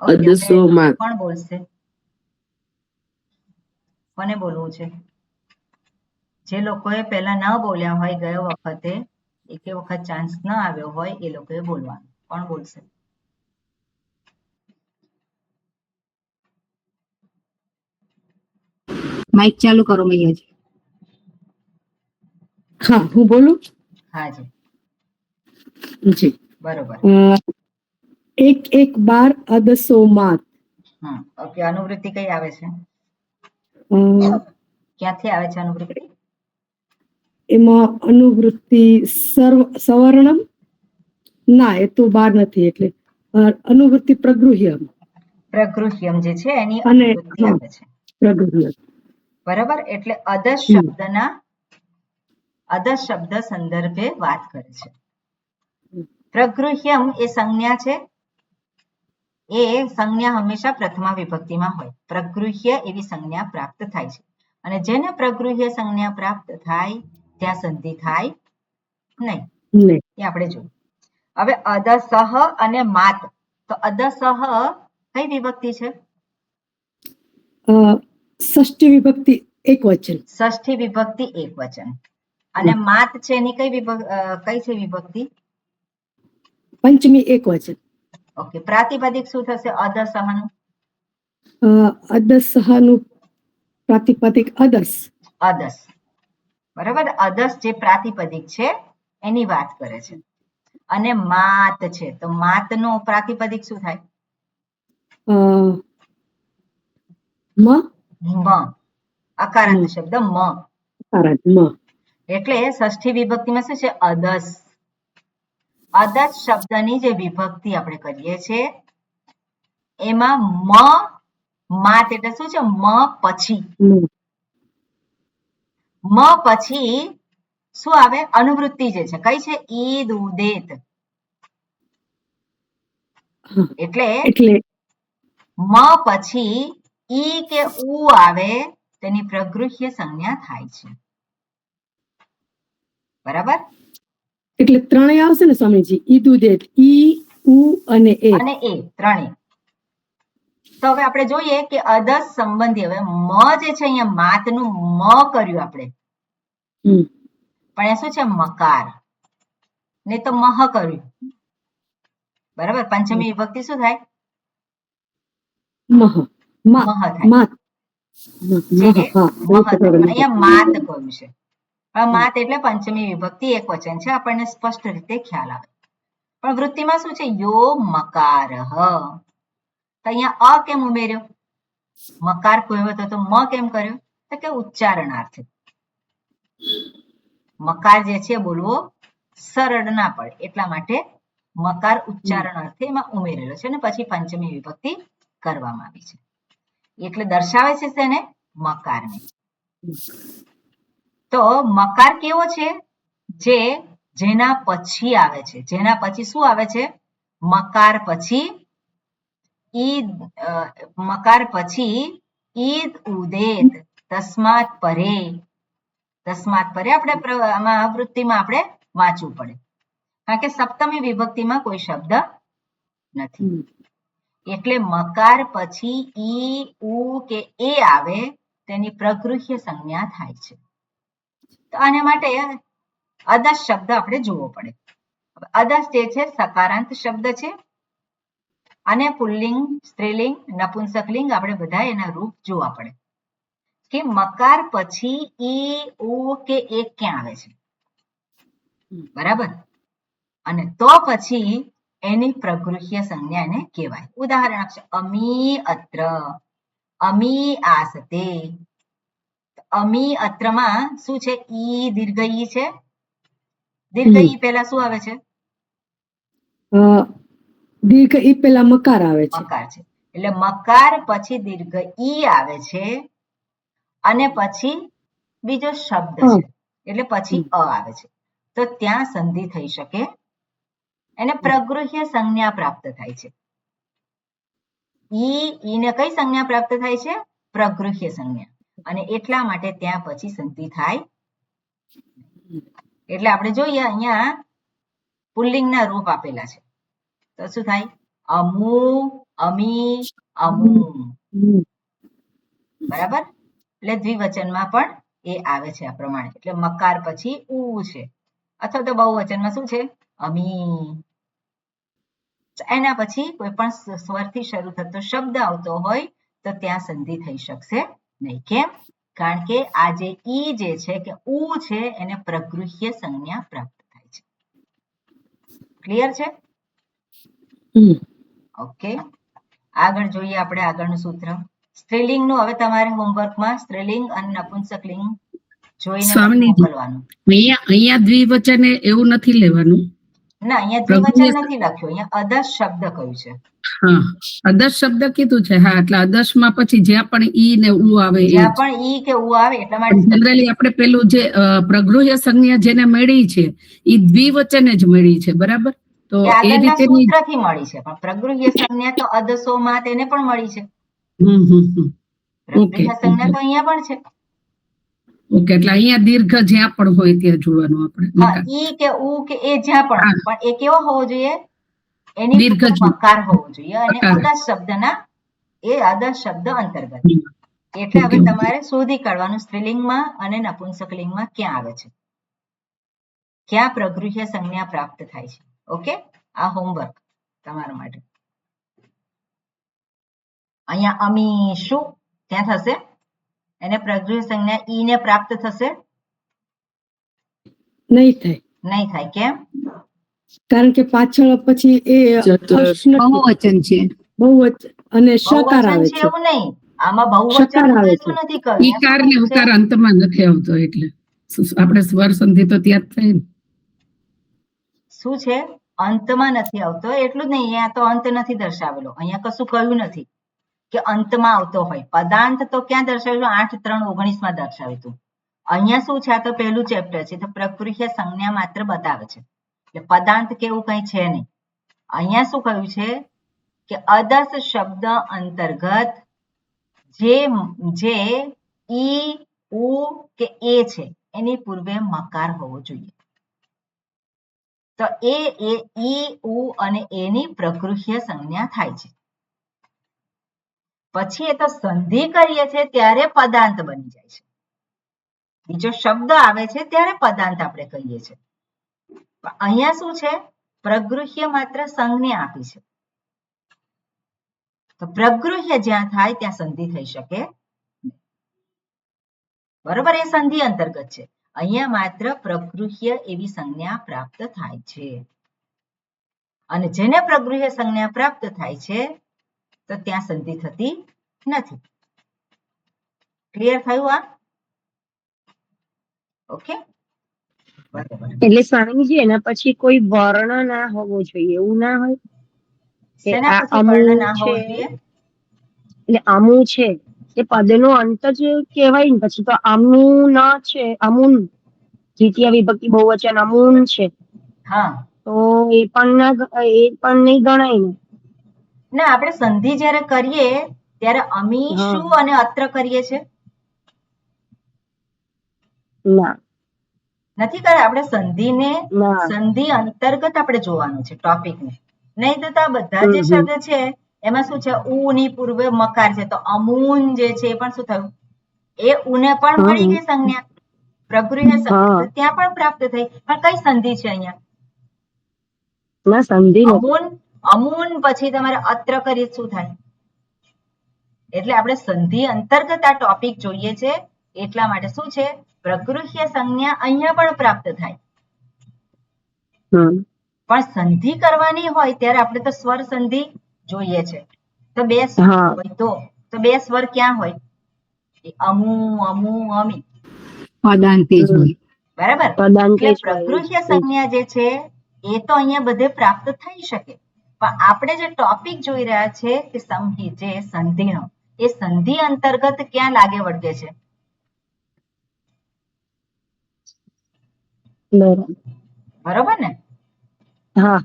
કોણ બોલશે? કોને બોલવું છે? જે લોકોએ પહેલા ન બોલ્યા હોય, ગયો વખતે એક વખત ચાન્સ ન આવ્યો હોય, એ લોકોએ બોલવાનું. કોણ બોલશે? માઇક ચાલુ કરો મૈયાજી. હા, હું બોલું? હાજી, જી. બરોબર. 1-1-12 અદસો માત. ઓકે, અનુવૃત્તિ કઈ આવે છે? ક્યાંથી આવે છે અનુવૃત્તિ? એમાં અનુવૃત્તિ સવર્ણમ ના, એ તો 12 નથી. એટલે અનુવૃત્તિ પ્રગૃહ્યમ. પ્રગૃહ્યમ જે છે એની અનુવૃત્તિ આવે છે. પ્રગૃહ્યમ. બરાબર. એટલે અદશ શબ્દના અદશ શબ્દ સંદર્ભે વાત કરે છે. પ્રગૃહ્યમ એ સંજ્ઞા છે. એ સંજ્ઞા હંમેશા પ્રથમા વિભક્તિમાં હોય. પ્રગૃહ્ય એવી સંજ્ઞા પ્રાપ્ત થાય છે, અને જેને પ્રગૃહ્ય સંજ્ઞા પ્રાપ્ત થાય ત્યાં સંધિ થાય નહીં. એ આપણે જોયું. હવે અદસહ અને માત. તો અદસહ કઈ વિભક્તિ છે? ષષ્ઠી વિભક્તિ એક વચન. ષષ્ઠી વિભક્તિ એક વચન. અને માત છે એની કઈ છે વિભક્તિ? પંચમી એક વચન. ઓકે, પ્રાતિપદિક શું થશે અદસહનું? અદસહનું પ્રાતિપદિક અદસ. અદસ. બરાબર. અદસ જે પ્રાતિપદિક છે એની વાત કરે છે. અને માત છે, તો માતનું પ્રાતિપદિક શું થાય? મ. અકારાંત શબ્દ મ. મ. એટલે ષષ્ઠી વિભક્તિમાં શું છે? અદસ. અદસ શબ્દની જે વિભક્તિ આપણે કરીએ છીએ એમાં માત એટલે શું છે? મ પછી. મ પછી શું આવે? અનુવૃત્તિ જે છે કઈ છે? ઈદ ઉદેત. એટલે મ પછી ઈ કે ઉ આવે તેની પ્રગૃહ્ય સંજ્ઞા થાય છે. બરાબર. એટલે ત્રણેય આવશે ને સ્વામીજી? ઈદ ઉદેત, ઈ, ઉ અને એ. અને એ ત્રણેય. તો હવે આપણે જોઈએ કે અદસ સંબંધી, હવે મ જે છે અહીંયા માતનું મ કર્યું આપણે, હમ. પણ એ શું છે મકાર, ને તો મહ કર્યું, બરાબર. પંચમી વિભક્તિ શું થાય? મહ, મા, મહ થાય. માત, મહ, છે કે હા, મહ થાય, પણ અહીંયા માત કહ્યું છે. હવે માત એટલે પંચમી વિભક્તિ એક વચન છે, આપણને સ્પષ્ટ રીતે ખ્યાલ આવે. પણ વૃત્તિમાં શું છે? યો મકારઃ. તો અહીંયા અ કેમ ઉમેર્યો? મકાર કહેવો હતો તો મ કેમ કર્યો? તો કે ઉચ્ચારણાર્થે. મકાર જે છે બોલવો સરળ ના પડે એટલા માટે મકાર ઉચ્ચારણ અર્થે એમાં ઉમેરેલો છે, અને પછી પંચમી વિભક્તિ કરવામાં આવી છે. એટલે દર્શાવે છે તેને મકારને. તો મકાર કેવો છે? જેના પછી આવે છે. જેના પછી શું આવે છે? મકાર પછી ઈદ, મકાર પછી ઈદ ઉદેત, તસ્માત પરે. તસ્માત પરે આપણે આમાં વૃત્તિમાં આપણે વાંચવું પડે, કારણ કે સપ્તમી વિભક્તિમાં કોઈ શબ્દ નથી. એટલે મકાર પછી ઈ, ઉ કે એ આવે તેની પ્રગૃહ્ય સંજ્ઞા થાય છે. તો આના માટે અદસ શબ્દ આપણે જોવો પડે. અદસ જે છે સકારાંત શબ્દ છે, અને પુલ્લિંગ, સ્ત્રીલિંગ, નપુંસકલિંગ આપણે બધા એના રૂપ જોવા પડે કે મકાર પછી ઈ, ઉ કે એ ક્યાં આવે છે, બરાબર. અને તો પછી એની પ્રગૃહ્ય સંજ્ઞા એને કહેવાય. ઉદાહરણ આપશે, અમી અત્ર, અમી આસતે. અમી અત્રમાં શું છે? ઈ દીર્ઘ ઈ છે. દીર્ઘ ઈ પહેલા શું આવે છે? દીર્ઘ ઈ પહેલા મકાર આવે છે. મકાર છે. એટલે મકાર પછી દીર્ઘ ઈ આવે છે, અને પછી બીજો શબ્દ છે, એટલે પછી અ આવે છે. તો ત્યાં સંધિ થઈ શકે, એને પ્રગૃહ્ય સંજ્ઞા પ્રાપ્ત થાય છે. ઈને કઈ સંજ્ઞા પ્રાપ્ત થાય છે? પ્રગૃહ્ય સંજ્ઞા. અને એટલા માટે ત્યાં પછી સંધિ થાય. એટલે આપણે જોઈએ અહીંયા પુલ્લિંગના રૂપ આપેલા છે, તો શું થાય? અમુ, અમી, અમુ, બરાબર. એટલે દ્વિવચનમાં પણ એ આવે છે આ પ્રમાણે. એટલે મકાર પછી ઉ છે, અથવા તો બહુવચનમાં શું છે? અમી. એના પછી કોઈ પણ સ્વરથી શરૂ થતો શબ્દ આવતો હોય તો ત્યાં સંધિ થઈ શકશે નહીં. કેમ? કારણ કે આ જે ઈ જે છે કે ઉ છે એને પ્રગૃહ્ય સંજ્ઞા પ્રાપ્ત થાય છે. ક્લિયર છે? ઓકે. આગળ જોઈએ આપણે આગળનું સૂત્ર. સ્ત્રીલિંગનું હવે તમારે હોમવર્કમાં સ્ત્રીલિંગ અને નપુંસકલિંગ જોઈને મોકલવાનું. અહીંયા દ્વિવચન એવું નથી લેવાનું. ના, અહીંયા દ્વિવચન નથી લખ્યું, અહીંયા અદસ શબ્દ કહ્યું છે. હા, અદસ શબ્દ કીધું છે. હા, એટલે અદસમાં પછી જ્યાં પણ ઈ ને ઉ આવે, જ્યાં પણ ઈ કે ઉ આવે એટલા માટે જનરલી આપણે પેલું જે પ્રગૃહ્ય સંજ્ઞા જેને મળી છે એ દ્વિવચને જ મળી છે, બરાબર. તો એ આગળના રીતે સૂત્રથી મળી છે, પણ પ્રગૃહ્ય સંજ્ઞા તો અદસોમાં તેને પણ મળી છે. પ્રગૃહ્ય સંજ્ઞા તો અહીંયા પણ છે. ઓકે, એટલે અહીંયા દીર્ઘ જ્યાં પણ હોય ત્યાં જોવાનું આપણે. હા, ઈ કે ઉ કે એ જ્યાં પણ, પણ એ કેવો હોવો જોઈએ? એની દીર્ઘ મકાર હોવો જોઈએ, અને અદસ શબ્દના એ અદસ શબ્દ અંતર્ગત. એટલે હવે તમારે શોધી કાઢવાનું સ્ત્રીલિંગમાં અને નપુંસકલિંગમાં ક્યાં આવે છે, ક્યાં પ્રગૃહ્ય સંજ્ઞા પ્રાપ્ત થાય છે. ઓકે, આ હોમવર્ક તમારા માટે. અહીંયા અમી શું ત્યાં થશે? એને પ્રગૃહ્ય સંજ્ઞા ઈ ને પ્રાપ્ત થશે? નહીં થાય. નહીં થાય. કેમ? કારણ કે પાછળ પછી એ બહુવચન છે, બહુવચન અને શકાર આવે છે છે. એવું નહીં, આમાં બહુવચન એટલું નથી કહ્યું. ઈકાર ને ઉકાર અંતમાં નથી આવતો, એટલે આપણે સ્વર સંધિ તો ત્યાં જ થાય ને. શું છે? અંતમાં નથી આવતો એટલું જ નહીં, અહીંયા તો અંત નથી દર્શાવેલો. અહીંયા કશું કહ્યું નથી કે અંતમાં આવતો હોય. પદાંત તો ક્યાં દર્શાવેલું? 8:3:19 દર્શાવ્યું હતું. અહીંયા શું છે? આ તો પહેલું ચેપ્ટર છે, તો પ્રગૃહ્ય સંજ્ઞા માત્ર બતાવે છે, એટલે પદાંત કેવું કઈ છે નહીં. અહીંયા શું કહ્યું છે કે અદસ શબ્દ અંતર્ગત જે ઈ, ઉ કે એ છે એની પૂર્વે મકાર હોવો જોઈએ. તો એ ઈ ઉ અને એની પ્રગૃહ્ય સંજ્ઞા થાય છે. પછી એ તો સંધિ કરીએ છીએ ત્યારે પદાંત બની જાય છે. બીજો શબ્દ આવે છે ત્યારે પદાંત આપણે કહીએ છીએ. અહીંયા શું છે? પ્રગૃહ્ય માત્ર સંજ્ઞા આપી છે. તો પ્રગૃહ્ય જ્યાં થાય ત્યાં સંધિ થઈ શકે નહીં. બરોબર, એ સંધિ અંતર્ગત છે. અહીંયા માત્ર પ્રગૃહ્ય એવી સંજ્ઞા પ્રાપ્ત થાય છે. અને જેને પ્રગૃહ્ય સંજ્ઞા પ્રાપ્ત થાય છે તો ત્યાં સંધિ થતી નથી. ક્લિયર થયું આ? ઓકે, બરાબર. એટલે સ્વામીજી એના પછી કોઈ વર્ણ ના હોવો જોઈએ એવું ના હોય કે શેના આ પછી અમુ વર્ણ ના હોવો છે જોઈએ? એટલે અમુ છે એ પદનો અંત જ કહેવાય ને પછી તો અમુન છે અમુન દ્વિતીય વિભક્તિ બહુવચન અમુન છે હા, તો એ પણ નહીં ગણાય ને. ના, આપણે સંધિ જ્યારે કરીએ ત્યારે અમી હા. શું અને અત્ર કરીએ છીએ? ના નથી કરે. આપણે સંધિને ના સંધિ અંતર્ગત આપણે જોવાનું છે ટોપિકને. નહીં તો આ બધા જે હમ, હમ. શબ્દ છે એમાં શું છે? ઉ ની પૂર્વે મકાર છે તો અમૂન જે છે એ પણ શું થયું? એ ઉને પણ હા. મળી ગઈ સંજ્ઞા, પ્રગૃહ્ય સંજ્ઞા, હા. તો ત્યાં પણ પ્રાપ્ત થઈ. પણ કઈ સંધિ છે અહીંયા? ના સંધિ નથી. અમૂન. અમૂન પછી તમારે અત્ર કરી શું થાય? એટલે આપણે સંધિ અંતર્ગત આ ટોપિક જોઈએ છે એટલા માટે શું છે? પ્રગૃહ્ય સંજ્ઞા અહીંયા પણ પ્રાપ્ત થાય. હમ. પણ સંધિ કરવાની હોય ત્યારે આપણે તો સ્વર સંધિ જોઈએ છે. તો બે સ્વર હા. હોય તો બે સ્વર ક્યાં હોય? અમુ, અમુ, અમી. પદાંતે જ હોય. બરાબર. પદાંતે એટલે જ હોય. પ્રગૃહ્ય સંજ્ઞા જે છે એ તો અહીંયા બધે પ્રાપ્ત થઈ શકે. પણ આપણે જે ટોપિક જોઈ રહ્યા છે કે સંધિ, જે સંધિનો, એ સંધિ અંતર્ગત ક્યાં લાગે વળગે છે? બરાબર. બરોબર ને? હા.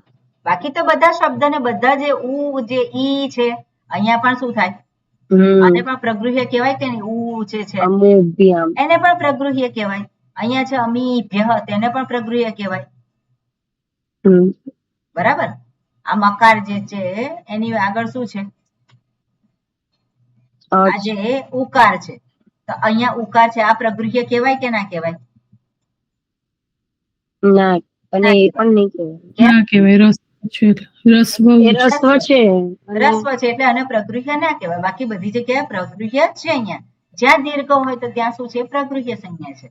બાકી તો બધા શબ્દ ને બધા જે ઉ, જે ઈ છે અહીંયા પણ શું થાય? હમ. આને પણ પ્રગૃહ્ય કહેવાય કે નહીં? ઉ જે છે અમુભ્યામ. એને પણ પ્રગૃહ્ય કહેવાય. અહીંયા છે અમીભ્ય, તેને પણ પ્રગૃહ્ય કહેવાય. હમ. બરાબર. આ મકાર જે છે એની આગળ શું છે? આ જે ઉકાર છે તો અહીંયા ઉકાર છે, આ પ્રગૃહ્ય કહેવાય કે ના કહેવાય? ના અને એ પણ નહીં કહેવાય. ના કહેવાય, રસ્વ છે એટલે. રસ્વ એ રસ્વ છે અને રસ્વ છે એટલે આને પ્રગૃહ્ય ના કહેવાય. બાકી બધી જગ્યાએ પ્રગૃહ્ય છે. અહીંયા જ્યાં દીર્ઘ હોય તો ત્યાં શું છે? પ્રગૃહ્ય સંજ્ઞા છે.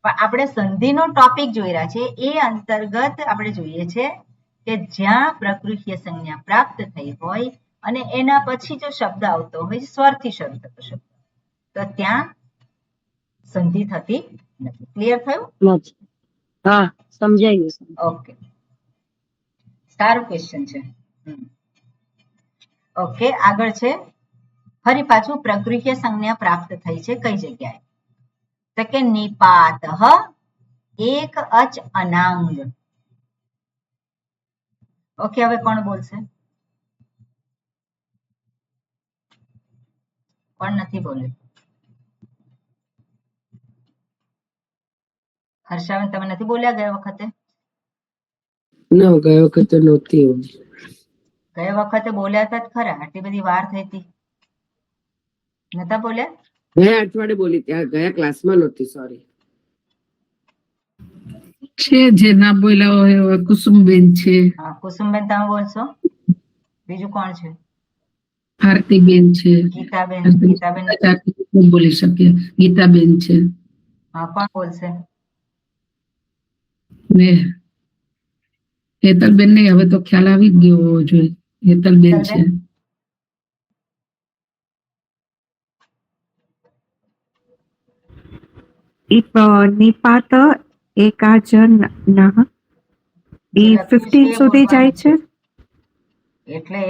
પણ આપણે સંધિનો ટોપિક જોઈ રહ્યા છે એ અંતર્ગત આપણે જોઈએ છે કે જ્યાં પ્રગૃહ્ય સંજ્ઞા પ્રાપ્ત થઈ હોય અને એના પછી જો શબ્દ આવતો હોય, સ્વરથી શરૂ થતો શબ્દ, તો ત્યાં સંધિ થતી નથી. ક્લિયર થયું? નથી. હા, સમજાઈ ગયું. ઓકે, સારું ક્વેશ્ચન છે. ઓકે, આગળ છે. ફરી પાછું પ્રગૃહ્ય સંજ્ઞા પ્રાપ્ત થઈ છે કઈ જગ્યાએ? તો કે નિપાતઃ એક અચ અનાંગ. ઓકે, હવે કોણ બોલશે? કોણ નથી બોલ્યું? હર્ષાબેન, તમે નથી બોલ્યા ગયા વખતે? ના, ગયા વખતે નહોતી. ગયા વખતે બોલ્યા હતા જ ખરા. આટલી બધી વાર થઈ હતી, નતા બોલ્યા? ગયા અઠવાડિયે બોલી, ત્યાં ગયા ક્લાસમાં નહોતી. સોરી. છે જે ના બોલ્યા હોય એવા કુસુમબેન છે, હા, કુસુમબેન તમે બોલશો. બીજું કોણ છે? આરતીબેન છે, ગીતાબેન. ગીતાબેન બોલી શકે, ગીતાબેન છે હા, કોણ બોલશે? ને હેતલબેન ને હવે તો ખ્યાલ આવી જ ગયો હોવો જોઈએ. હેતલબેન છે. નિપાત એકાચન ઈ 15 સુધી જાય છે. એટલે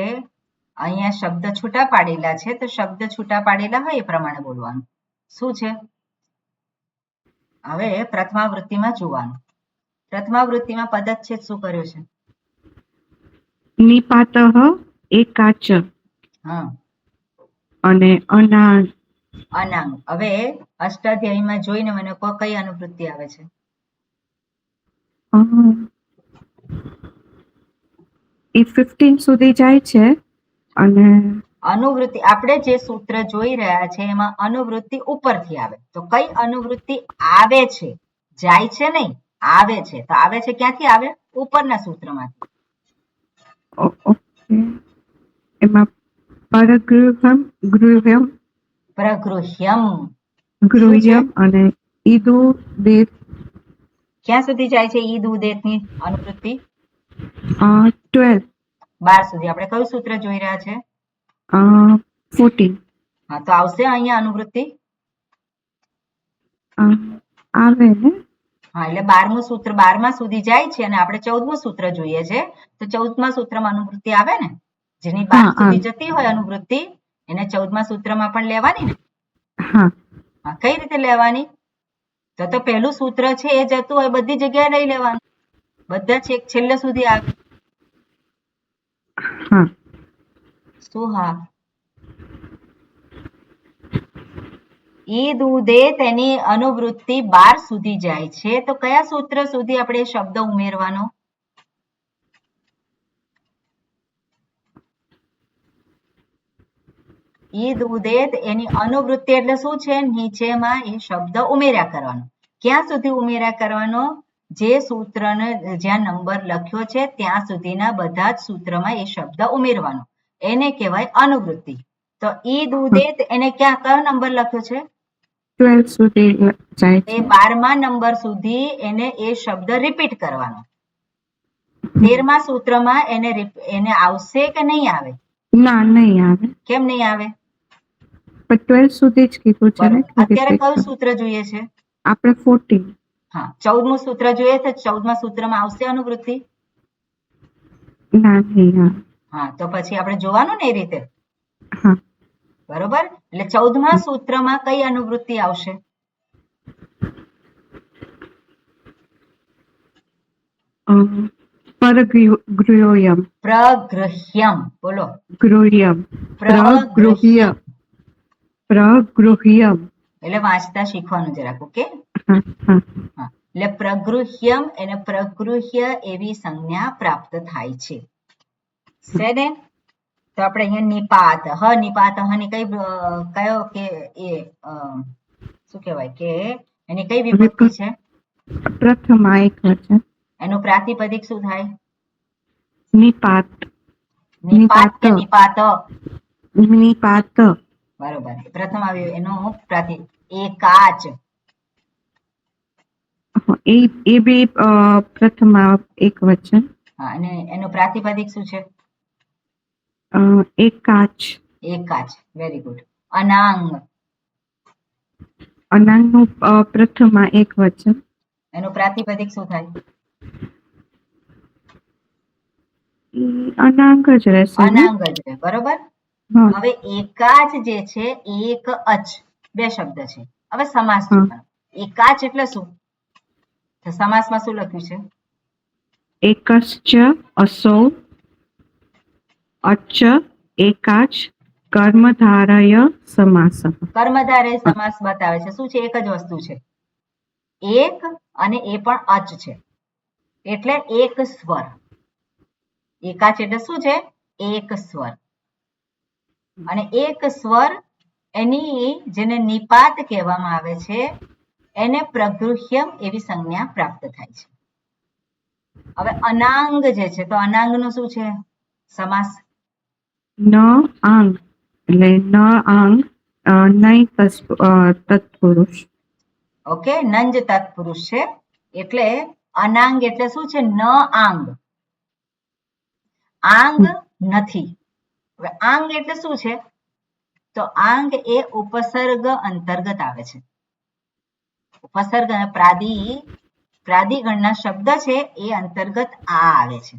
અહીંયા શબ્દ છૂટા પાડેલા છે તો શબ્દ છૂટા પાડેલા હોય એ પ્રમાણે બોલવાનું. શું છે? હવે પ્રથમાવૃત્તિમાં જોવાનું. પ્રથમાવૃત્તિમાં પદચ્છેદ શું કર્યો છે? નિપાત એકાચ હા, અને અનાંગ. અનાંગ. હવે અષ્ટાધ્યાયીમાં જોઈને મને કહો કઈ અનુવૃત્તિ આવે છે? એ 15 સુધી જાય છે અને અનુવૃત્તિ આપણે જે સૂત્ર જોઈ રહ્યા છે એમાં અનુવૃત્તિ ઉપરથી આવે, તો કઈ અનુવૃત્તિ આવે છે, જાય છે નહીં, આવે છે. તો આવે છે ક્યાંથી આવે? ઉપરના સૂત્રમાંથી. ઓકે, એમાં પરગૃહ્યમ ગૃહ્યમ પ્રગૃહ્યમ ગૃહ્યમ અને ઈદુ દે ક્યાં સુધી જાય છે? ઈદ ઉદેતની અનુવૃત્તિ 12 12 સુધી. આપણે કયું સૂત્ર જોઈ રહ્યા છે? 14 હા, તો આવશે અહીંયા અનુવૃત્તિ. આવે ને. હા, એટલે 12મું સૂત્ર 12મા સુધી જાય છે અને આપણે 14મું સૂત્ર જોઈએ છે, તો 14મા સૂત્રમાં અનુવૃત્તિ આવે ને. જેની 12 સુધી જતી હોય અનુવૃત્તિ એને 14મા સૂત્રમાં પણ લેવાની ને. હા, કઈ રીતે લેવાની? તો પહેલું સૂત્ર છે એ જતું હોય બધી જગ્યાએ લઈ લેવાનું, બધા છેલ્લે સુધી આવે. હા. શું? હા. ઈદ ઉદે તેની અનુવૃત્તિ 12 સુધી જાય છે, તો કયા સૂત્ર સુધી આપણે શબ્દ ઉમેરવાનો? ઈદ ઉદેત એની અનુવૃત્તિ એટલે શું છે? નીચેમાં એ શબ્દ ઉમેર્યા કરવાનો. ક્યાં સુધી ઉમેર્યા કરવાનો? જે સૂત્રને જ્યાં નંબર લખ્યો છે ત્યાં સુધીના બધા જ સૂત્રમાં એ શબ્દ ઉમેરવાનો, એને કહેવાય અનુવૃત્તિ. તો ઈદ ઉદેત એને ક્યાં કયો નંબર લખ્યો છે? 12 સુધી જાય છે. એ 12મા નંબર સુધી એને એ શબ્દ રિપીટ કરવાનો. 13મા સૂત્રમાં એને આવશે કે નહીં આવે? ના, નહીં આવે. કેમ નહીં આવે? પણ 12 સુધી જ કીધું છે ને. અત્યારે કયું સૂત્ર જોઈએ છે? આપણે 14. હા, 14મું સૂત્ર જોઈએ તો 14મા સૂત્રમાં આવશે અનુવૃત્તિ? ના, નહીં આવે. હા, તો પછી આપણે જોવાનું ને એ રીતે. હા. બરોબર. એટલે 14મા સૂત્રમાં કઈ અનુવૃત્તિ આવશે? પરગૃહ્યમ. પ્રગૃહ્યમ. બોલો. ગૃહ્યમ. પ્રગૃહ્યમ. પ્રગૃહ્યમ. એટલે વાંચતા શીખવાનું જરાક. ઓકે. હા. એટલે પ્રગૃહ્યમ એને પ્રગૃહ્ય એવી સંજ્ઞા પ્રાપ્ત થાય છે. ને તો આપણે અહીંયા નિપાત નિપાત ની કઈ કયો કે એ શું કહેવાય કે એની કઈ વિભક્તિ છે? પ્રથમ એકવચન. એનું પ્રાતિપદિક શું થાય? નિપાત. નિપાત કે નિપાત? નિપાત. બરોબર. પ્રથમ આવ્યું એનું એકાચ. એ બે પ્રથમ એકવચન. હા, અને એનું પ્રાતિપદિક શું છે? એકાચ. એકાચ. Very good. અનાંગ. અનાંગનું પ્રથમ એકવચન. એનું પ્રાતિપદિક શું થાય? અનાંગ જ રહેશે. અનાંગ જ રહે. બરોબર. હવે એકાચ જે છે એક અચ બે શબ્દ છે. હવે સમાસ જોવાનો. એકાચ એટલે શું? તો સમાસમાં શું લખ્યું છે? એકશ્ચ અસૌ અચ એકાચ કર્મધારય સમાસ. કર્મધારય સમાસ બતાવે છે. શું છે? એક જ વસ્તુ છે. એક અને એ પણ અચ છે એટલે એક સ્વર. એકાચ એટલે શું છે? એક સ્વર. અને એક સ્વર એની જેને નિપાત કહેવામાં આવે છે એને પ્રગૃહ્યમ એવી સંજ્ઞા પ્રાપ્ત થાય છે. હવે અનાંગ જે છે તો અનાંગ નું શું છે સમાસ? ન આંગ એટલે ન આંગ નઈ તત્પુરુષ. ઓકે, નંજ તત્પુરુષ છે એટલે અનાંગ એટલે શું છે? ન આંગ. આંગ નથી. હવે આંગ એટલે શું છે? તો આંગ એ ઉપસર્ગ અંતર્ગત આવે છે. ઉપસર્ગ પ્રાદિગણના શબ્દ છે એ અંતર્ગત આ આવે છે.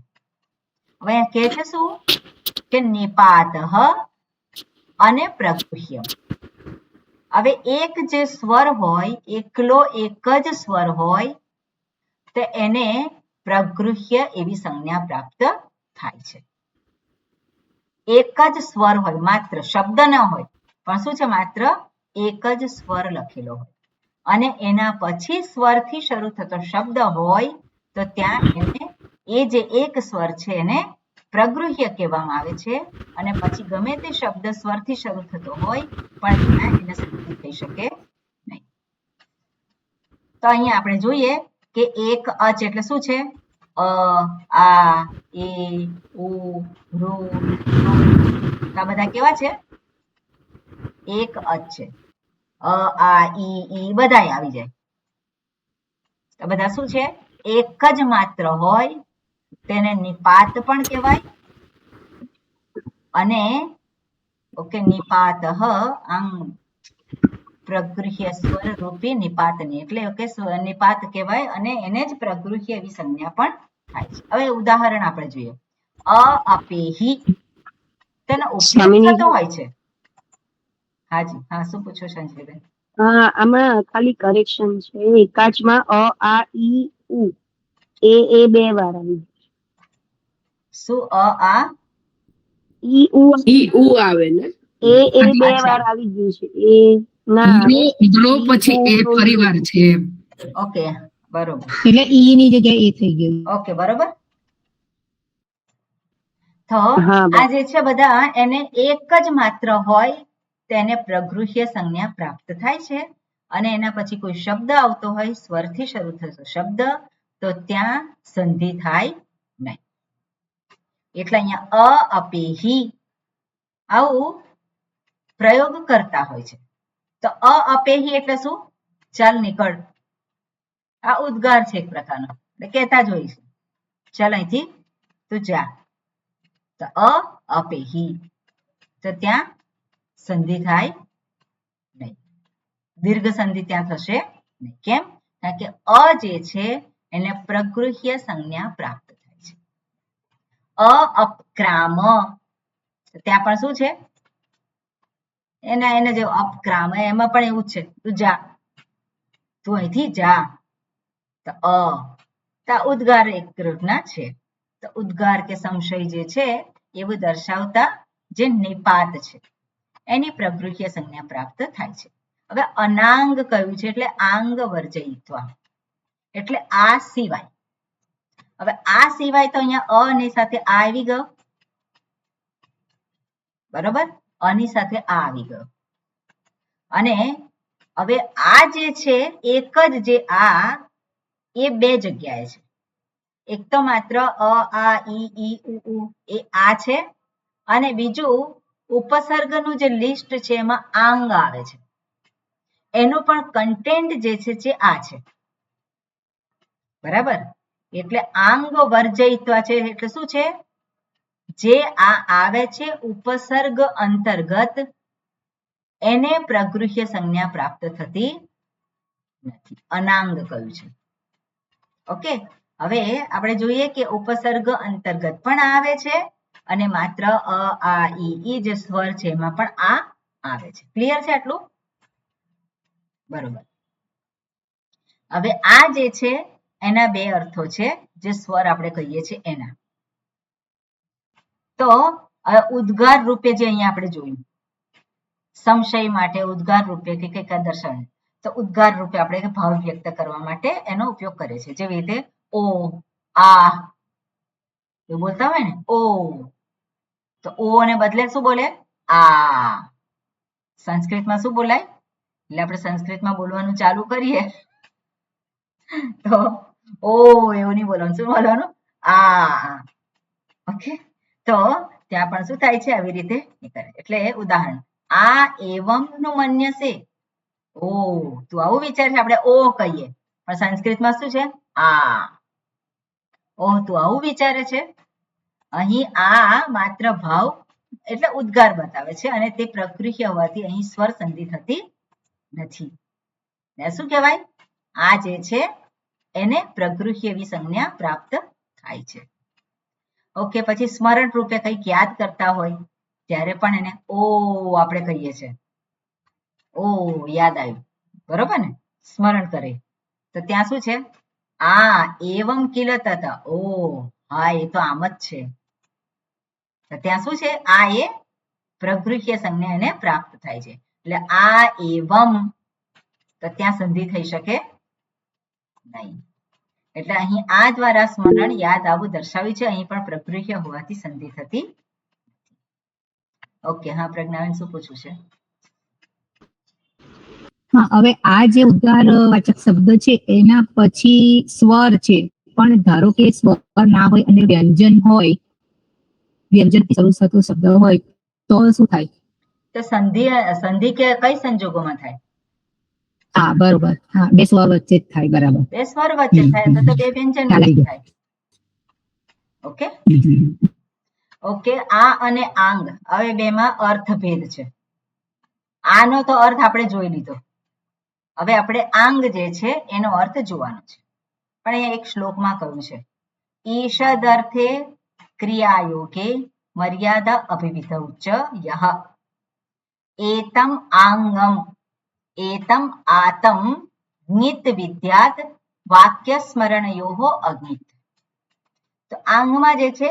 હવે કહે છે શું કે નિપાત અને પ્રગૃહ્યમ. હવે એક જે સ્વર હોય એકલો એક જ સ્વર હોય તો એને પ્રગૃહ્ય એવી સંજ્ઞા પ્રાપ્ત થાય છે. એક જ સ્વર હોય, માત્ર શબ્દ ન હોય પણ શું છે? માત્ર એક જ સ્વર લખેલો હોય અને એના પછી સ્વરથી શરૂ થતો શબ્દ હોય તો ત્યાં એને એ જે એક સ્વર છે એને પ્રગૃહ્ય કહેવામાં આવે છે. અને પછી ગમે તે શબ્દ સ્વરથી શરૂ થતો હોય પણ ત્યાં એને સંધિ થઈ શકે નહીં. તો અહીંયા આપણે જોઈએ કે એક અચ એટલે શું છે? અ, આ, એ, ઉ, ઋ, ઋ. આ બધા કેવા છે? એક અચ છે. અ, આ, ઈ બધાય આવી જાય. તો બધા શું છે? એક જ માત્ર હોય તેને નિપાત પણ કહેવાય. અને ઓકે, નિપાત આમ પ્રગૃહ્ય સ્વર રૂપી નિપાતની એટલે ઓકે નિપાત કહેવાય અને એને જ પ્રગૃહ્ય એવી સંજ્ઞા પણ થાય છે. હવે ઉદાહરણ આપણે જોઈએ. અ, અપેહી તેનો ઉપયોગ સ્વામીની થતો હોય છે. હાજી, હા, શું પૂછો સંજયબેન? આમાં ખાલી કરેક્શન છે. એકાચમાં અ, આ, ઈ, ઉ એ બે વાર આવી શું અ, આ, ઈ ઉ ઈ ઉ આવે ને એ બે અચ્છા. વાર આવી ગયું છે. એ ના આવે. ધ્રો પછી એ પરિવાર છે એમ. ઓકે, બરોબર. એટલે ઈ ની જગ્યાએ એ થઈ ગયું. ઓકે, બરોબર. તો હા આ જે છે બધા એને એક જ માત્ર હોય તેને પ્રગૃહ્ય સંજ્ઞા પ્રાપ્ત થાય છે. અને એના પછી કોઈ શબ્દ આવતો હોય સ્વરથી શરૂ થતો શબ્દ તો ત્યાં સંધિ થાય નહીં. એટલે અહીંયા અ, અપેહી આવું પ્રયોગ કરતા હોય છે. તો અ, અપેહી એટલે શું? ચાલ નીકળ. આ ઉદ્ગાર છે એક પ્રકારનો, એટલે કહેતા જ હોય છે ચાલ અહીંથી તું જા. તો અ, અપેહી. તો ત્યાં સંધિ થાય નહીં. દીર્ઘ સંધિ ત્યાં થશે નહીં. કેમ? કારણ કે અ જે છે એને પ્રગૃહ્ય સંજ્ઞા પ્રાપ્ત થાય છે. અ, અપક્રામ ત્યાં પણ શું છે? એને જે અપક્રામ એમાં પણ એવું જ છે તું જા, તું અહીંથી જા. તો ઉદ્ગાર એક રૂપના છે. તો ઉદ્ગાર કે સંશય જે છે એવું દર્શાવતા જે નિપાત છે એની પ્રગૃહ્ય સંજ્ઞા પ્રાપ્ત થાય છે. હવે અનાંગ કયું છે? એટલે આંગ વર્જયિત્વા એટલે આ સિવાય. હવે આ સિવાય તો અહીંયા અ ની સાથે આ આવી ગયો, બરોબર? અની સાથે આ આવી ગયો. અને હવે આ જે છે એક જ જે આ એ બે જગ્યાએ છે. એક તો માત્ર અ, આ, ઈ, ઉ એ આ છે અને બીજું ઉપસર્ગનું જે લિસ્ટ છે એમાં આંગ આવે છે. એનું પણ કન્ટેન્ટ જે છે આ છે, બરાબર? એટલે આંગ વર્જયિત્વા છે એટલે શું છે? જે આ આવે છે ઉપસર્ગ અંતર્ગત એને પ્રગૃહ્ય સંજ્ઞા પ્રાપ્ત થતી નથી. અનાંગ કયું છે. ઓકે, હવે આપણે જોઈએ કે ઉપસર્ગ અંતર્ગત પણ આવે છે અને માત્ર અ, આ, ઈ જે સ્વર છે એમાં પણ આ આવે છે. ક્લિયર છે આટલું? બરોબર. હવે આ જે છે એના બે અર્થો છે જે સ્વર આપણે કહીએ છીએ એના. તો ઉદ્ગાર રૂપે જે અહીંયા આપણે જોયું સંશય માટે ઉદ્ગાર રૂપે કે કઈક દર્શાવે તો ઉદ્ગાર રૂપે આપણે ભાવ વ્યક્ત કરવા માટે એનો ઉપયોગ કરે છે. જેવી રીતે ઓ, આ એવું બોલતા હોય ને, ઓ તો ઓ ને બદલે શું બોલે? આ. સંસ્કૃતમાં શું બોલાય? એટલે આપણે સંસ્કૃતમાં બોલવાનું ચાલુ કરીએ તો ઓ એવું નહીં બોલવાનું. શું બોલવાનું? આ. ઓકે, તો ત્યાં પણ શું થાય છે? આવી રીતે એટલે ઉદાહરણ આ એવમ નું મન્યસે. ઓ તું આવું વિચાર છે. આપણે ઓ કહીએ પણ સંસ્કૃતમાં શું છે? આ. ઓ તું આવું વિચારે છે. અહીં આ માત્ર ભાવ એટલે ઉદ્ગાર બતાવે છે અને તે પ્રગૃહ્ય હોવાથી અહીં સ્વર સંધિ થતી નથી. શું કહેવાય? આ જે છે એને પ્રગૃહ્ય એવી સંજ્ઞા પ્રાપ્ત થાય છે. ઓકે, પછી સ્મરણ રૂપે કંઈક યાદ કરતા હોય ત્યારે પણ એને ઓ આપણે કહીએ છીએ. ઓ યાદ આવ્યું, બરોબર ને? સ્મરણ કરે તો ત્યાં શું છે? આ એવમ કિલ તત. ઓ હા, એ તો આમ જ છે. તો ત્યાં શું છે? આ એ પ્રગૃહ્ય સંજ્ઞા એને પ્રાપ્ત થાય છે. એટલે આ એવમ તો ત્યાં સંધિ થઈ શકે નહીં. એટલે અહીં આ દ્વારા સ્મરણ યાદ આવું દર્શાવ્યું છે. અહીં પણ પ્રગૃહ્ય હોવાથી સંધિ થતી. ઓકે, હા પ્રજ્ઞાબેન શું પૂછવું છે? હા, હવે આ જે ઉદ્ગાર વાચક શબ્દ છે એના પછી સ્વર છે, પણ ધારો કે સ્વર ના હોય અને વ્યંજન હોય, વ્યંજનથી શરૂ થતો શબ્દ હોય તો શું થાય? તો સંધિ કઈ સંજોગોમાં થાય? હા બરોબર, હા બે સ્વર વચ્ચે જ થાય, બરાબર. બે સ્વર વચ્ચે થાય તો બે વ્યંજન વચ્ચે થાય. ઓકે ઓકે, આ અને આંગ, હવે બેમાં અર્થભેદ છે. આનો તો અર્થ આપણે જોઈ લીધો. હવે આપણે આંગ જે છે એનો અર્થ જોવાનો છે. પણ અહીંયા એક શ્લોકમાં કહ્યું છે, ઈષદર્થે ક્રિયાયોગે મર્યાદા અભિવિધૌ ચ યહ એતમ આંગમ એતમ આતમ નિત વિદ્યાત વાક્ય સ્મરણયોહો અગ્નિત. તો આંગમાં જે છે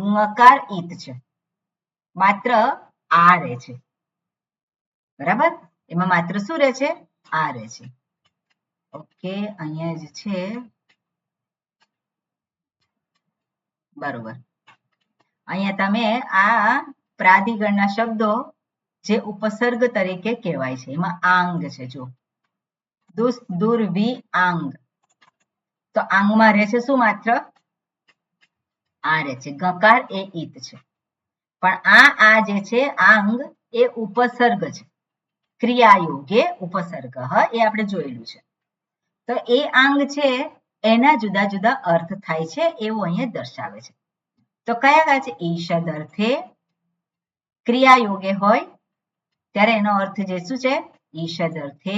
ઞકાર ઈત છે, માત્ર આ રહે છે. બરાબર, એમાં માત્ર શું રહે છે? આ રહે છે. ઓકે, અહીંયા જે છે બરોબર, અહીંયા તમે આ પ્રાદિગણના શબ્દો જે ઉપસર્ગ તરીકે કહેવાય છે એમાં આંગ છે. જો દુસ દુર્વી આંગ, તો આંગમાં રહે છે શું? માત્ર આ રહે છે. ગકાર એ ઈત છે, પણ આ જે છે આંગ એ ઉપસર્ગ છે. ક્રિયાયોગે ઉપસર્ગ એ આપણે જોયેલું છે. તો એ આંગ છે એના જુદા જુદા અર્થ થાય છે એવું અહીંયા દર્શાવે છે. તો કયા કયા છે? ઈષદ અર્થે ક્રિયાયોગે હોય ત્યારે એનો અર્થ જે શું છે? ઈષદ અર્થે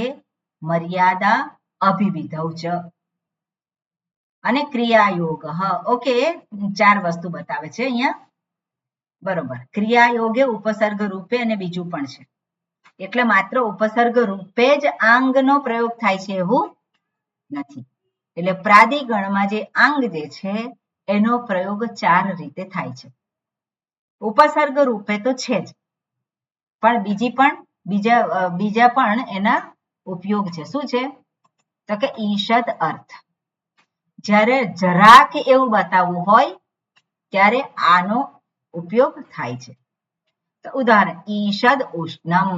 મર્યાદા અભિવિધૌ ચ, અને ક્રિયાયોગ. ઓકે, 4 વસ્તુ બતાવે છે અહીંયા. બરોબર, ક્રિયાયોગે ઉપસર્ગ રૂપે અને બીજું પણ છે. એટલે માત્ર ઉપસર્ગ રૂપે જ આંગનો પ્રયોગ થાય છે એવું નથી. એટલે પ્રાદિગણમાં જે આંગ જે છે એનો પ્રયોગ 4 રીતે થાય છે. ઉપસર્ગ રૂપે તો છે જ, પણ બીજા પણ એના ઉપયોગ છે. શું છે? તો કે ઈષદ અર્થ, જ્યારે જરાક એવું બતાવવું હોય ત્યારે આનો ઉપયોગ થાય છે. તો ઉદાહરણ, ઈષદ ઉષ્ણમ.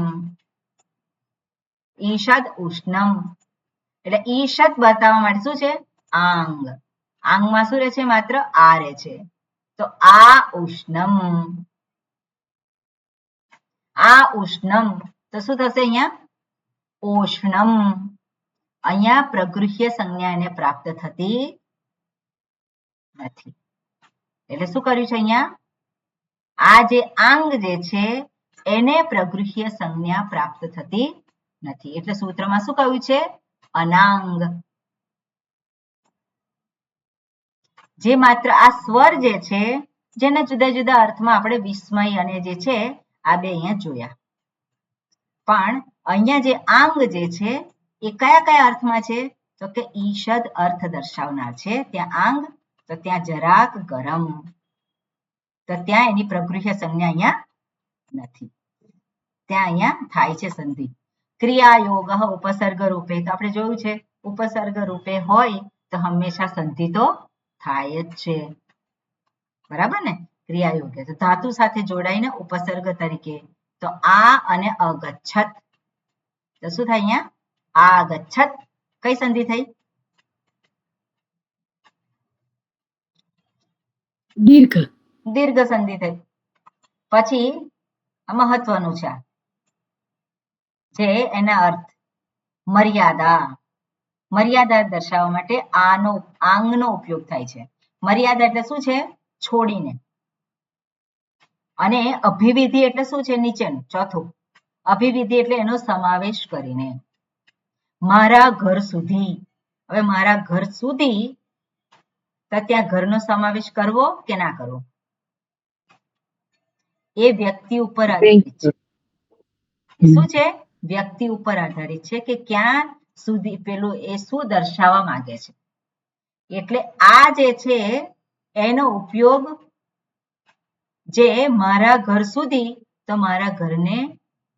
ઈષદ ઉષ્ણમ એટલે ઈષદ બતાવવા માટે શું છે? આંગ. આંગમાં શું રહે છે? માત્ર આ રહે છે. તો આ ઉષ્ણમ, આ ઉષ્ણમ. તો શું થશે અહીંયા? ઓષ્ણમ. અહીંયા પ્રગૃહ્ય સંજ્ઞા એને પ્રાપ્ત થતી નથી. એટલે શું કર્યું છે અહીંયા? આ જે આંગ જે છે એને પ્રગૃહ્ય સંજ્ઞા પ્રાપ્ત થતી નથી. એટલે સૂત્રમાં શું કહ્યું છે? અનાંગ. જે માત્ર આ સ્વર જે છે જેના જુદા જુદા અર્થમાં આપણે વિસ્મય અને જે છે આ બે અહીંયા જોયા, પણ અહીંયા જે આંગ જે છે એ કયા કયા અર્થમાં છે? તો કે ઈષદ અર્થ દર્શાવનાર છે ત્યાં આંગ. તો ત્યાં જરાક ગરમ, તો ત્યાં એની પ્રગૃહ્ય સંજ્ઞા અહીંયા નથી. ત્યાં અહીંયા થાય છે સંધિ. ક્રિયાયોગ ઉપસર્ગ રૂપે, તો આપણે જોયું છે ઉપસર્ગ રૂપે હોય તો હંમેશા સંધિ તો થાય જ છે. બરાબર ને? ક્રિયાયોગ તો ધાતુ સાથે જોડાઈને ઉપસર્ગ તરીકે. તો આ અને અગચ્છત, તો શું થાય અહીંયા? આ ગચ્છત. કઈ સંધિ થઈ? દીર્ઘ. દીર્ઘ સંધિ થઈ. પછી મહત્વનું છે જે એના અર્થ મર્યાદા. મર્યાદા દર્શાવવા માટે આંગનો ઉપયોગ થાય છે. મર્યાદા એટલે શું છે? છોડીને. અને અભિવિધિ એટલે શું છે? નીચેનું ચોથું. અભિવિધિ એટલે એનો સમાવેશ કરીને. મારા ઘર સુધી, હવે મારા ઘર સુધી, તો ત્યાં ઘરનો સમાવેશ કરવો કે ના કરવો એ વ્યક્તિ ઉપર આધારિત છે. શું છે? વ્યક્તિ ઉપર આધારિત છે કે ક્યાં સુધી પેલું એ શું દર્શાવવા માંગે છે. એટલે આ જે છે એનો ઉપયોગ જે મારા ઘર સુધી, તો મારા ઘરને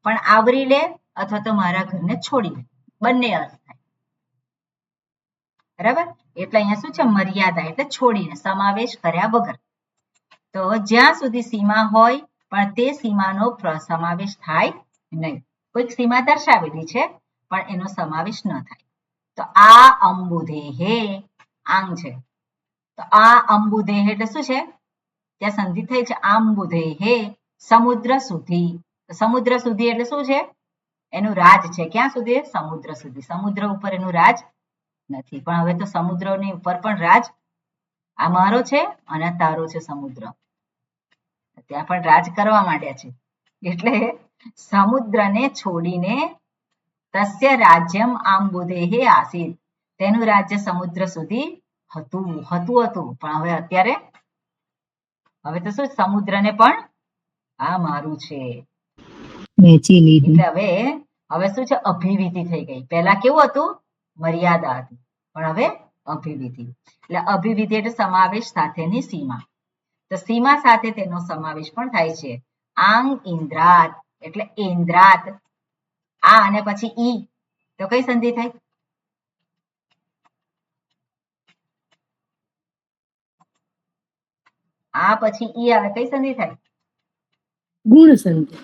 પણ આવરી લે અથવા તો મારા ઘરને છોડી લે, બંને અર્થ થાય. બરાબર. એટલે અહીંયા શું છે? મર્યાદા એટલે છોડીને, સમાવેશ કર્યા વગર. તો જ્યાં સુધી સીમા હોય પણ તે સીમાનો સમાવેશ થાય નહીં. કોઈક સીમા દર્શાવેલી છે પણ એનો સમાવેશ ન થાય. તો આ અંબુધેહે આંગ છે. તો આ અંબુધેહે એટલે શું છે? ત્યાં સંધિ થઈ છે. અંબુધેહે સમુદ્ર સુધી. સમુદ્ર સુધી એટલે શું છે? એનું રાજ છે. ક્યાં સુધી? સમુદ્ર સુધી. સમુદ્ર ઉપર એનું રાજ નથી, પણ હવે તો સમુદ્રની ઉપર પણ રાજ આ મારો છે અને તારો છે સમુદ્ર. ત્યાં પણ રાજ કરવા માંડ્યા છે. એટલે સમુદ્રને છોડીને તસ્ય રાજ્યમ આંબુધેહે આસીત. તેનું રાજ્ય સમુદ્ર સુધી હતું. પણ હવે અત્યારે હવે તો શું? સમુદ્રને પણ આ મારું છે. વેચી લીધું. એટલે હવે શું છે? અભિવિધિ થઈ ગઈ. પહેલા કેવું હતું? મર્યાદા હતી, પણ હવે અભિવિધિ. એટલે અભિવિધિ એટલે સમાવેશ સાથેની સીમા. તો સીમા સાથે તેનો સમાવેશ પણ થાય છે. આંગ ઇન્દ્રાત એટલે ઇન્દ્રાત. આ અને પછી ઈ તો કઈ સંધિ થાય? આ પછી ઈ આવે, કઈ સંધિ થાય? ગુણ સંધિ.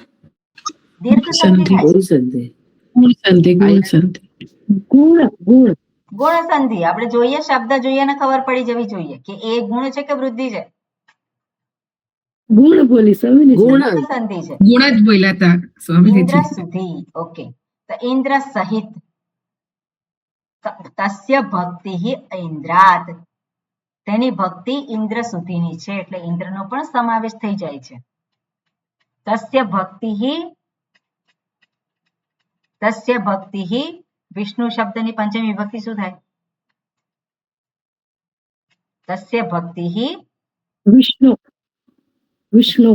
દીર્ઘ સંધિ થાય. ગુણ સંધિ. ગુણ ગુણ ગુણ સંધિ. આપણે જોઈએ, શબ્દ જોઈએ ને ખબર પડી જવી જોઈએ કે એ ગુણ છે કે વૃદ્ધિ છે. ગુણ બોલી સ્વામીજી. ગુણ સંધિ છે. ગુણ જ બોલ્યા હતા સ્વામીજી. ઇન્દ્ર સુધી. ઓકે. તો ઇન્દ્ર સહિત તસ્ય ભક્તિ ઇન્દ્રાત. તેની ભક્તિ ઇન્દ્ર સુધીની છે. એટલે ઇન્દ્રનો પણ સમાવેશ થઈ જાય છે. તસ્ય ભક્તિ વિષ્ણુ શબ્દની પંચમી વિભક્તિ શું થાય? તસ્ય ભક્તિ વિષ્ણુ. વિષ્ણુ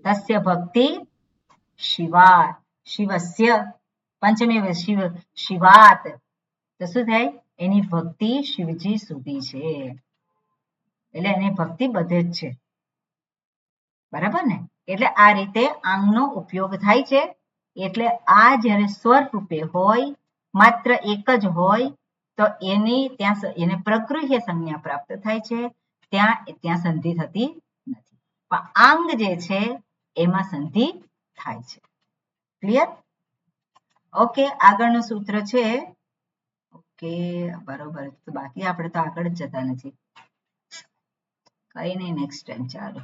તસ્ય ભક્તિ શિવા. શિવસ્ય પંચમી શિવ શિવાત. તો શું થાય? એની ભક્તિ શિવજી સુધી છે. એટલે એની ભક્તિ બધે જ છે. બરાબર ને? એટલે આ રીતે આંગનો ઉપયોગ થાય છે. એટલે આ જ્યારે સ્વર રૂપે હોય, માત્ર એક જ હોય, તો એને પ્રગૃહ્ય સંજ્ઞા પ્રાપ્ત થાય છે. ત્યાં સંધિ થતી નથી. પણ આંગ જે છે એમાં સંધિ થાય છે. ક્લિયર? ઓકે. આગળનું સૂત્ર છે. ઓકે, બરોબર. તો બાકી આપણે તો આગળ જ જતા નથી. કઈ નહીં, નેક્સ્ટ ટાઈમ. ચાલો.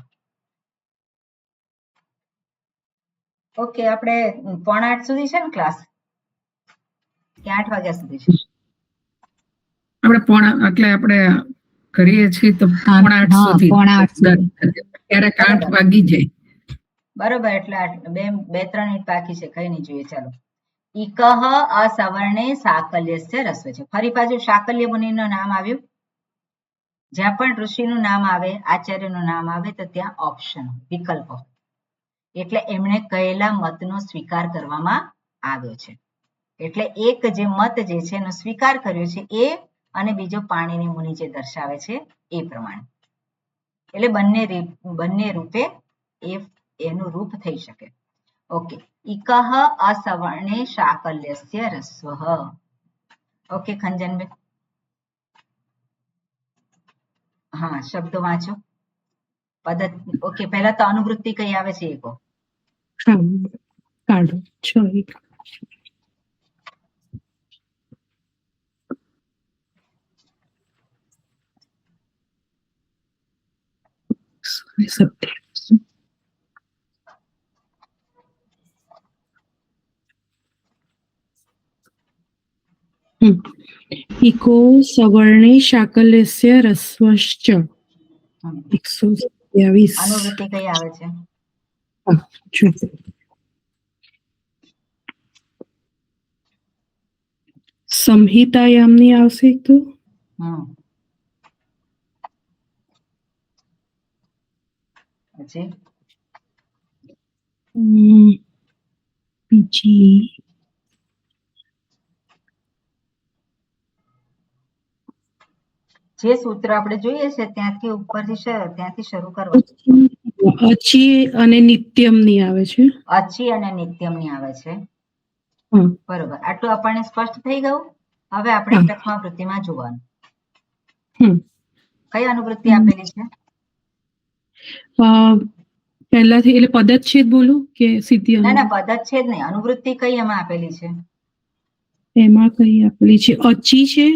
ઓકે. આપણે 7:45 સુધી છે ને ક્લાસ, કે 8 વાગ્યા સુધી છે? આપણે કરીએ છીએ તો 7:45 સુધી. 7:45 ક્યારેક 8 વાગી જાય. બરોબર. એટલે 2-3 મિનિટ બાકી છે. કઈ નહીં, જોઈએ. ચાલો. ઇકહ અસવર્ણે સાકલ્યસ્ય રસ્વ છે. ફરી પાછું શાકલ્ય મુનિનું નામ આવ્યું. જ્યાં પણ ઋષિનું નામ આવે, આચાર્યનું નામ આવે, તો ત્યાં ઓપ્શન, વિકલ્પ. એટલે એમણે કહેલા મતનો સ્વીકાર કરવામાં આવ્યો છે. એટલે એક જે મત જે છે એનો સ્વીકાર કર્યો છે એ, અને બીજો પાણીની મુનિ જે દર્શાવે છે એ પ્રમાણે. એટલે બંને રૂપે એનું રૂપ થઈ શકે. ઓકે. ઇકહ અસવર્ણે શાકલ્યસ્ય રસ્વ. ઓકે ખંજનબેન. હા, શબ્દો વાંચો. પદ્ધતિ. ઓકે. પહેલા તો અનુવૃત્તિ કઈ આવે છે એ કહો. કાઢો. 6 ઇકો સવર્ણે શાકલ્યસ્ય રસ્વશ્ચ. 127. અનુવૃત્તિ કઈ આવે છે? સંહિતાયામની આવશે તો પછી બીજી જે સૂત્ર આપણે જોઈએ છે ત્યાંથી ઉપરથી ત્યાંથી શરૂ કરવું. અચી અને નિત્યમની આવે છે. અચી અને નિત્યમની આવે છે. હા. બરોબર, આટલું આપણને સ્પષ્ટ થઈ ગયું. હવે આપણે હા. પ્રથમાવૃત્તિમાં જોવાનું. હમ. કઈ અનુવૃત્તિ આપેલી છે? પહેલાથી એટલે પદચ્છેદ બોલું કે સીધી ના ના, અનુવૃત્તિ? પદચ્છેદ નહીં, અનુવૃત્તિ કઈ એમાં આપેલી છે? એમાં કઈ આપેલી છે? અચી છે.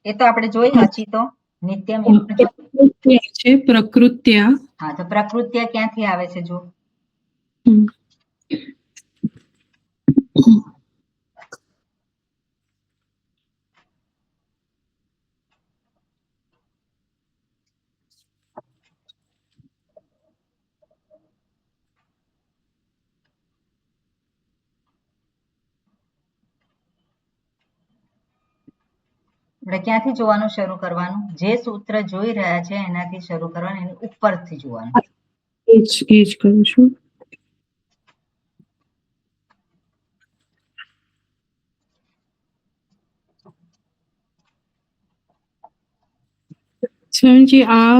એ તો આપણે જોઈ, અચી તો નિત્યમ એ પણ જોઈ. પ્રકૃત્યા છે, પ્રકૃત્યા. હા, તો પ્રકૃત્યા ક્યાંથી આવે છે જો? હમ. આપણે ક્યાંથી જોવાનું શરૂ કરવાનું? જે સૂત્ર જોઈ રહ્યા છે એનાથી શરૂ કરવાનું, એની ઉપરથી જોવાનું. એ જ કરું છું. સ્વયંજી આ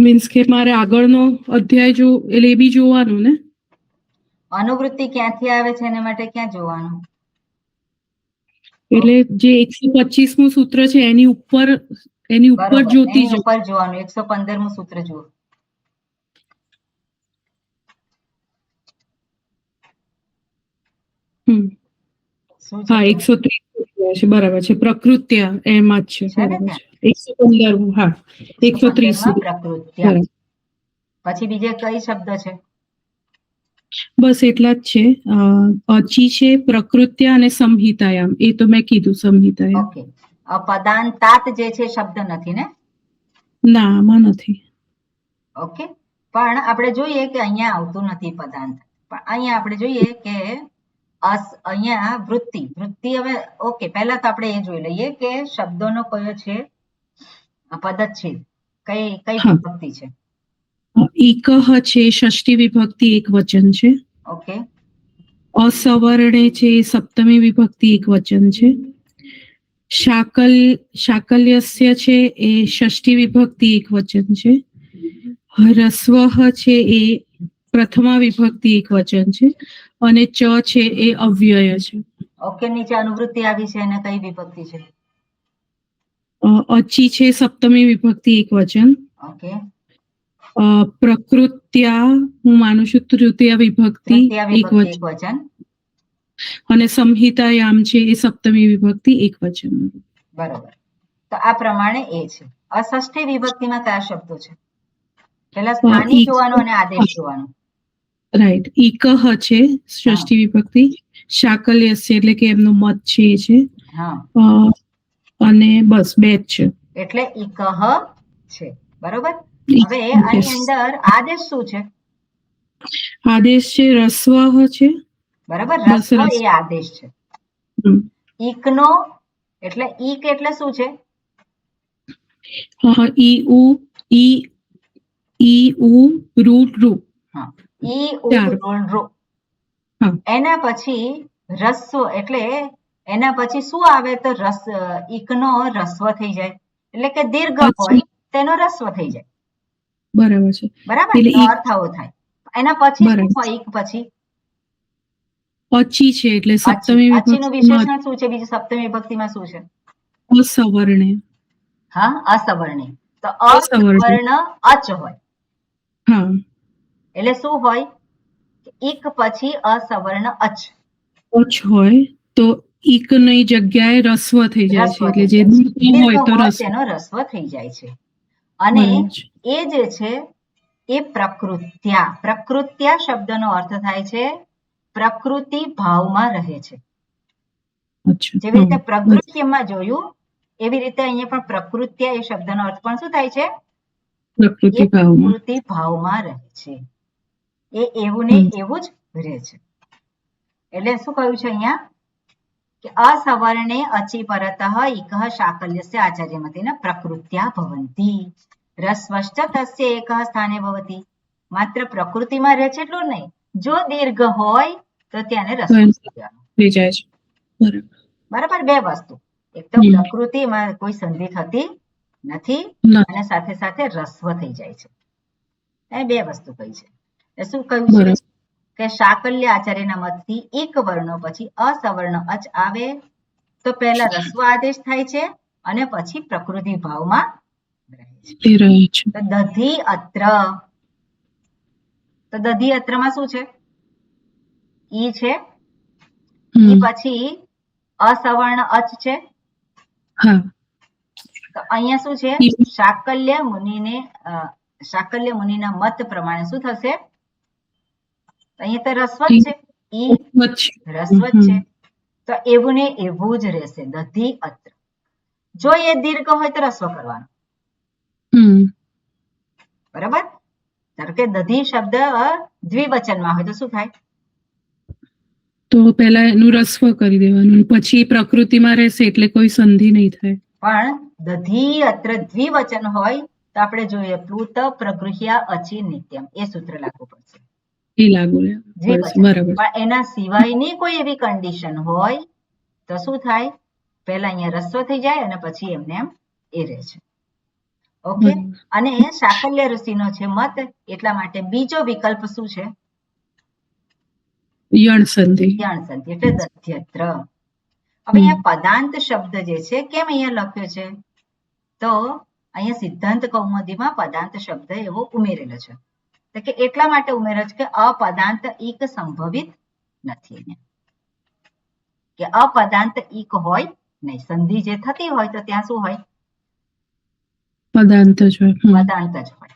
મીન્સ કે મારે આગળનો અધ્યાય જો એટલે એ બી જોવાનું ને? અનુવૃત્તિ ક્યાંથી આવે છે એના માટે ક્યાં જોવાનું? એટલે જે 125મું સૂત્ર છે એની ઉપર બરોબર, જોતી એની જવું. ઉપર જોવાનું. 115મું સૂત્ર જુઓ. શું છે? હા, 130 છે, બરાબર છે. પ્રકૃત્યા એમાં જ છે, છે ને બરાબર ત્યાં? છે. 115, હા, 130 માં સુધી. પ્રકૃત્યા. બરાબર. પછી બીજે કઈ શબ્દ છે? બસ એટલા જ છે. અચી છે, પ્રકૃત્યા અને સંહિતાયામ. એ તો મેં કીધું, સંહિતાયામ. ઓકે. પદાંતાત જે છે શબ્દ નથી ને? ના, આમાં નથી. ઓકે, પણ આપણે જોઈએ કે અહીંયા આવતું નથી પદાંત. પણ અહીંયા આપણે જોઈએ કે અહીંયા વૃત્તિ હવે ઓકે, પહેલા તો આપણે એ જોઈ લઈએ કે શબ્દોનો કયો છે પદચ્છેદ, કઈ હા. વિભક્તિ છે. એકહ છે, ષષ્ઠી વિભક્તિ એક વચન છે. ઓકે. અસવર્ણે છે, સપ્તમી વિભક્તિ એક વચન છે. શાકલ્યસ્ય છે એ ષષ્ઠી વિભક્તિ એક વચન છે. રસ્વહ છે એ પ્રથમા વિભક્તિ એક વચન છે. અને ચ છે એ અવ્યય છે. ઓકે, નીચે અનુવૃત્તિ આવી છે અને કઈ વિભક્તિ છે? અચી છે, સપ્તમી વિભક્તિ એક વચન. ઓકે. પ્રકૃત્યા હું માનું છું તૃતીય વિભક્તિ એક વચન. અને સંહિતાયામ છે એ સપ્તમી વિભક્તિ એક વચન. બરોબર, તો આ પ્રમાણે એ છે. અષષ્ઠી વિભક્તિમાં કયા શબ્દો છે? પેલા સ્થાનિક જોવાનું અને આદેશ જોવાનું. રાઈટ. એકહ છે ષષ્ઠી વિભક્તિ, શાકલ્યસ્ય એટલે કે એમનો મત છે એ છે. હા. અને બસ બે જ છે. એટલે એકહ છે, બરોબર. હવે આની અંદર આદેશ શું છે? આદેશ છે રસ્વ છે. બરાબર, રસ્વ એ આદેશ છે. ઈકનો એટલે ઈક એટલે શું છે? ઈ ઉ રૂ રૂ. હા, ઈ ઉ રૂ રૂ. એના પછી રસ્વ એટલે એના પછી શું આવે? તો ઈકનો રસ્વ થઈ જાય, એટલે કે દીર્ઘ હોય તેનો રસ્વ થઈ જાય. બરાબર છે. બરાબર, એનો અર્થ આવો થાય. એના પછી શું હોય? ઈક પછી અચી છે એટલે સપ્તમી અચીનું વિશેષણ શું છે? બીજું સપ્તમી વિભક્તિમાં શું છે? અસવર્ણે. હા, અસવર્ણે. તો અસવર્ણ અચ હોય. હા, એટલે શું હોય? ઈક પછી અસવર્ણ અચ હોય તો ઈક ની જગ્યાએ રસ્વ થઈ જાય છે, એટલે જે દીર્ઘ હોય તો તેનો રસ્વ થઈ જાય છે. અને એ જે છે એ પ્રકૃત્યા શબ્દનો અર્થ થાય છે પ્રકૃતિ ભાવમાં રહે છે. જેવી રીતે પ્રકૃત્યમાં જોયું એવી રીતે અહીંયા પણ પ્રકૃત્યા એ શબ્દનો અર્થ પણ શું થાય છે? પ્રકૃતિ ભાવમાં રહે છે. એ એવું ને એવું જ રહે છે. એટલે શું કહ્યું છે અહીંયા કે અસવર્ણે અચી પરતઃ ઇકઃ શાકલ્યસ્ય આચાર્યમતેન પ્રકૃત્યા ભવન્તિ રસ્વશ્ચ તસ્ય એકઃ સ્થાને ભવતિ. માત્ર પ્રકૃતિમાં રહે છે એટલું નહીં, જો દીર્ઘ હોય તો તેને રસ્વ થઈ જાય છે. બરાબર, બે વસ્તુ. એક તો પ્રકૃતિમાં કોઈ સંધિ થતી નથી અને સાથે સાથે રસ્વ થઈ જાય છે. એ બે વસ્તુ કહી છે. શું કહ્યું છે? કે શાકલ્ય આચાર્યના મતથી એક વર્ણો પછી અસવર્ણ અચ આવે તો પહેલા રસ્વ આદેશ થાય છે અને પછી પ્રકૃતિ ભાવમાં રહે છે. એ રહે છે. તો દધી અત્ર, તો દધી અત્રમાં શું છે? ઈ છે, ઈ હમ. પછી અસવર્ણ અચ છે. હા. તો અહીંયા શું છે? ઈ. શાકલ્ય મુનિના મત પ્રમાણે શું થશે? અહીંયા તો રસ્વત છે, ઈ વચ્ચે. રસ્વત છે, તો એવું ને એવું જ રહેશે. દધી અત્ર. જો એ દીર્ઘ હોય તો રસ્વ કરવાનો, હમ. બરાબર? ધારો કે દધી શબ્દ દ્વિવચનમાં હોય તો શું થાય? તો પહેલા એનું રસ્વ કરી દેવાનું, પછી પ્રકૃતિમાં રહેશે એટલે કોઈ સંધિ નહીં થાય. પણ દધી અત્ર દ્વિવચન હોય તો આપણે જોઈએ પ્લુત પ્રગૃહ્યા અચી નિત્યમ, એ સૂત્ર લાગુ પડશે. એ લાગુ પડશે. દ્વિવચન. બરાબર. પણ એના સિવાયની કોઈ એવી કન્ડિશન હોય તો શું થાય? પહેલા અહીંયા રસ્વ થઈ જાય અને પછી એમને એમ એ રહે છે. ઓકે. અને શાકલ્ય ઋષિનો છે મત, એટલા માટે બીજો વિકલ્પ શું છે? યણ સંધિ. યણ સંધિ એટલે દધ્યત્ર. હવે અહીંયા પદાંત શબ્દ જે છે કેમ અહીંયા લખ્યો છે? તો અહીંયા સિદ્ધાંત કૌમુદીમાં પદાંત શબ્દ એવો ઉમેરેલો છે. તો કે એટલા માટે ઉમેર્યો છે કે અપદાંત ઈક સંભવિત નથી અહીંયા, કે અપદાંત ઈક હોય નહીં. સંધિ જે થતી હોય તો ત્યાં શું હોય? પદાંત જ હોય. પદાંત જ હોય.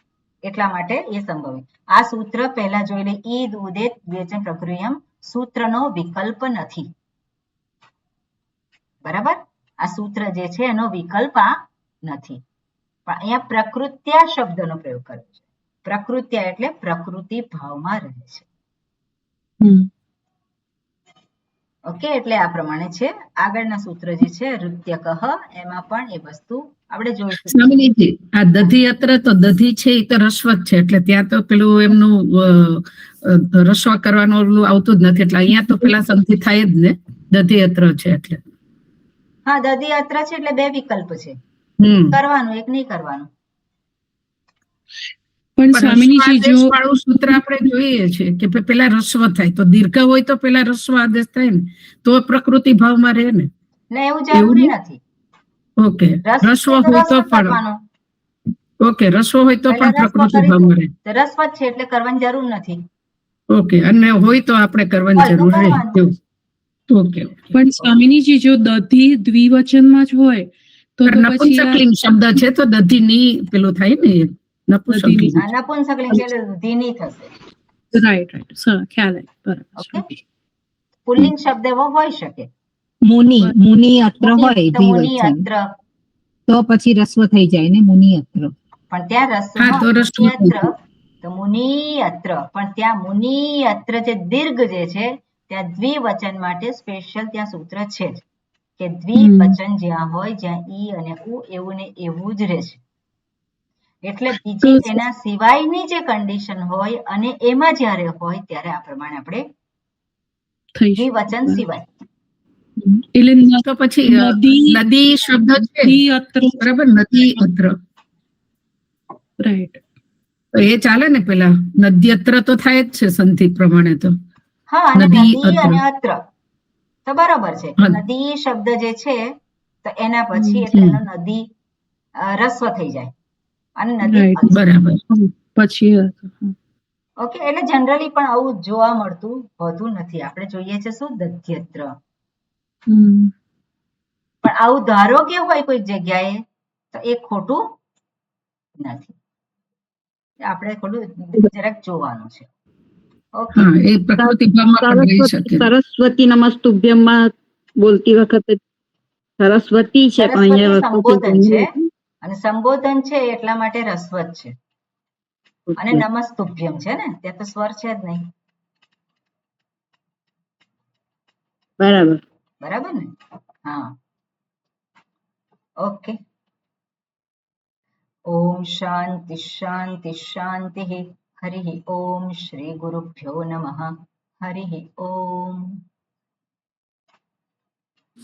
એટલા માટે એ સંભવિત. આ સૂત્ર પહેલા જોઈ લે, ઈદ ઉદેત દ્વિવચન પ્રકૃયમ સૂત્રનો વિકલ્પ નથી. બરાબર? આ સૂત્ર જે છે એનો વિકલ્પ આ નથી. પણ અહીંયા પ્રકૃત્યા શબ્દનો પ્રયોગ કર્યો છે. પ્રકૃત્યા એટલે પ્રકૃતિ ભાવમાં રહે છે. ઓકે, એટલે આ પ્રમાણે છે. આગળના સૂત્ર જે છે ઋત્યકઃ, એમાં પણ એ વસ્તુ આપણે જોઈશું. સ્વામિનીજી, આ દધી અત્ર તો દધી છે એ તો રસ્વત છે, એટલે ત્યાં તો પેલું એમનું રસ્વ કરવાનું ઓલું આવતું જ નથી, એટલે અહીંયા તો પેલા સંધિ થાય જ ને, દધી અત્ર છે એટલે. હા, દધી અત્ર છે એટલે બે વિકલ્પ છે, કરવાનું એક નહીં કરવાનું. પણ સ્વામિનીજી જો વાળું સૂત્ર આપણે જોઈએ છે કે પેલા રસ્વ થાય તો દીર્ઘ હોય તો પેલા રસ્વ આદેશ થાય ને તો પ્રકૃતિ ભાવમાં રહે ને. ને એવું જરૂરી નથી. ઓકે, રસ્વ હોય તો પણ ઓકે, રસ્વ હોય તો પણ પ્રકૃતિ ભાવમાં રહે. રસ્વત છે એટલે કરવાની જરૂર નથી. ઓકે, અને હોય તો આપણે કરવાની જરૂર રહે. ઓકે. પણ સ્વામિનીજી જો દધી દ્વિવચનમાં જ હોય તો નપુંસકલિંગ શબ્દ છે તો દધી ની પેલું થાય ને, નપુંસકલિંગ. નપુંસકલિંગ એટલે ધીની થશે. રાઈટ ખ્યાલ આવ્યો. પુલ્લિંગ શબ્દ એવો હોઈ શકે. મુનિ અત્ર હોય તો મુનિ અત્ર, તો પછી રસ્વ થઈ જાય ને, મુનિ અત્ર. પણ ત્યાં રસ્વ તો મુનિ અત્ર, પણ ત્યાં મુનિ અત્ર જે દીર્ઘ જે છે ત્યાં દ્વિવચન માટે સ્પેશિયલ ત્યાં સૂત્ર છે જ કે દ્વિવચન જ્યાં હોય જ્યાં ઈ અને ઉ એવું ને એવું જ રહેશે. એટલે બીજી એના સિવાયની જે કન્ડિશન હોય અને એમાં જ્યારે હોય ત્યારે આ પ્રમાણે આપણે દ્વિવચન સિવાય. એટલે તો પછી નદી શબ્દ છે બરાબર, નદી અત્ર, રાઈટ, તો એ ચાલે ને? પેલા નદ્યત્ર તો થાય જ છે સંધિ પ્રમાણે તો. હા, અને નદી અને અત્ર તો બરોબર છે. નદી શબ્દ જે છે તો એના પછી એટલે એનો નદી રસ્વ થઈ જાય અને નદી બરાબર પછી. ઓકે, એટલે જનરલી પણ આવું જોવા મળતું હોતું નથી. આપણે જોઈએ છે શું? દધ્યત્ર. પણ આવું ધારો કે હોય કોઈ જગ્યાએ તો એ ખોટું નથી. આપણે ખોટું જરાક જોવાનું છે. સરસ્વતી નમસ્તુભ્યમમાં બોલતી વખતે સરસ્વતી છે, પણ અહીંયા સંબોધન છે અને સંબોધન છે એટલા માટે રસ્વત છે. અને નમસ્તુભ્યમ છે ને, ત્યાં તો સ્વર છે જ નહીં. બરાબર ને? હા, ઓકે. ઓમ શાંતિ શાંતિ શાંતિ. હરિ ઓમ. શ્રી ગુરુભ્યો નમઃ. હરિ ઓમ.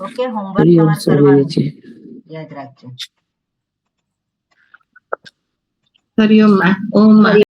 ઓકે, હોમવર્ક તમારે કરવાનું છે, યાદ રાખજો. હરિ ઓમ.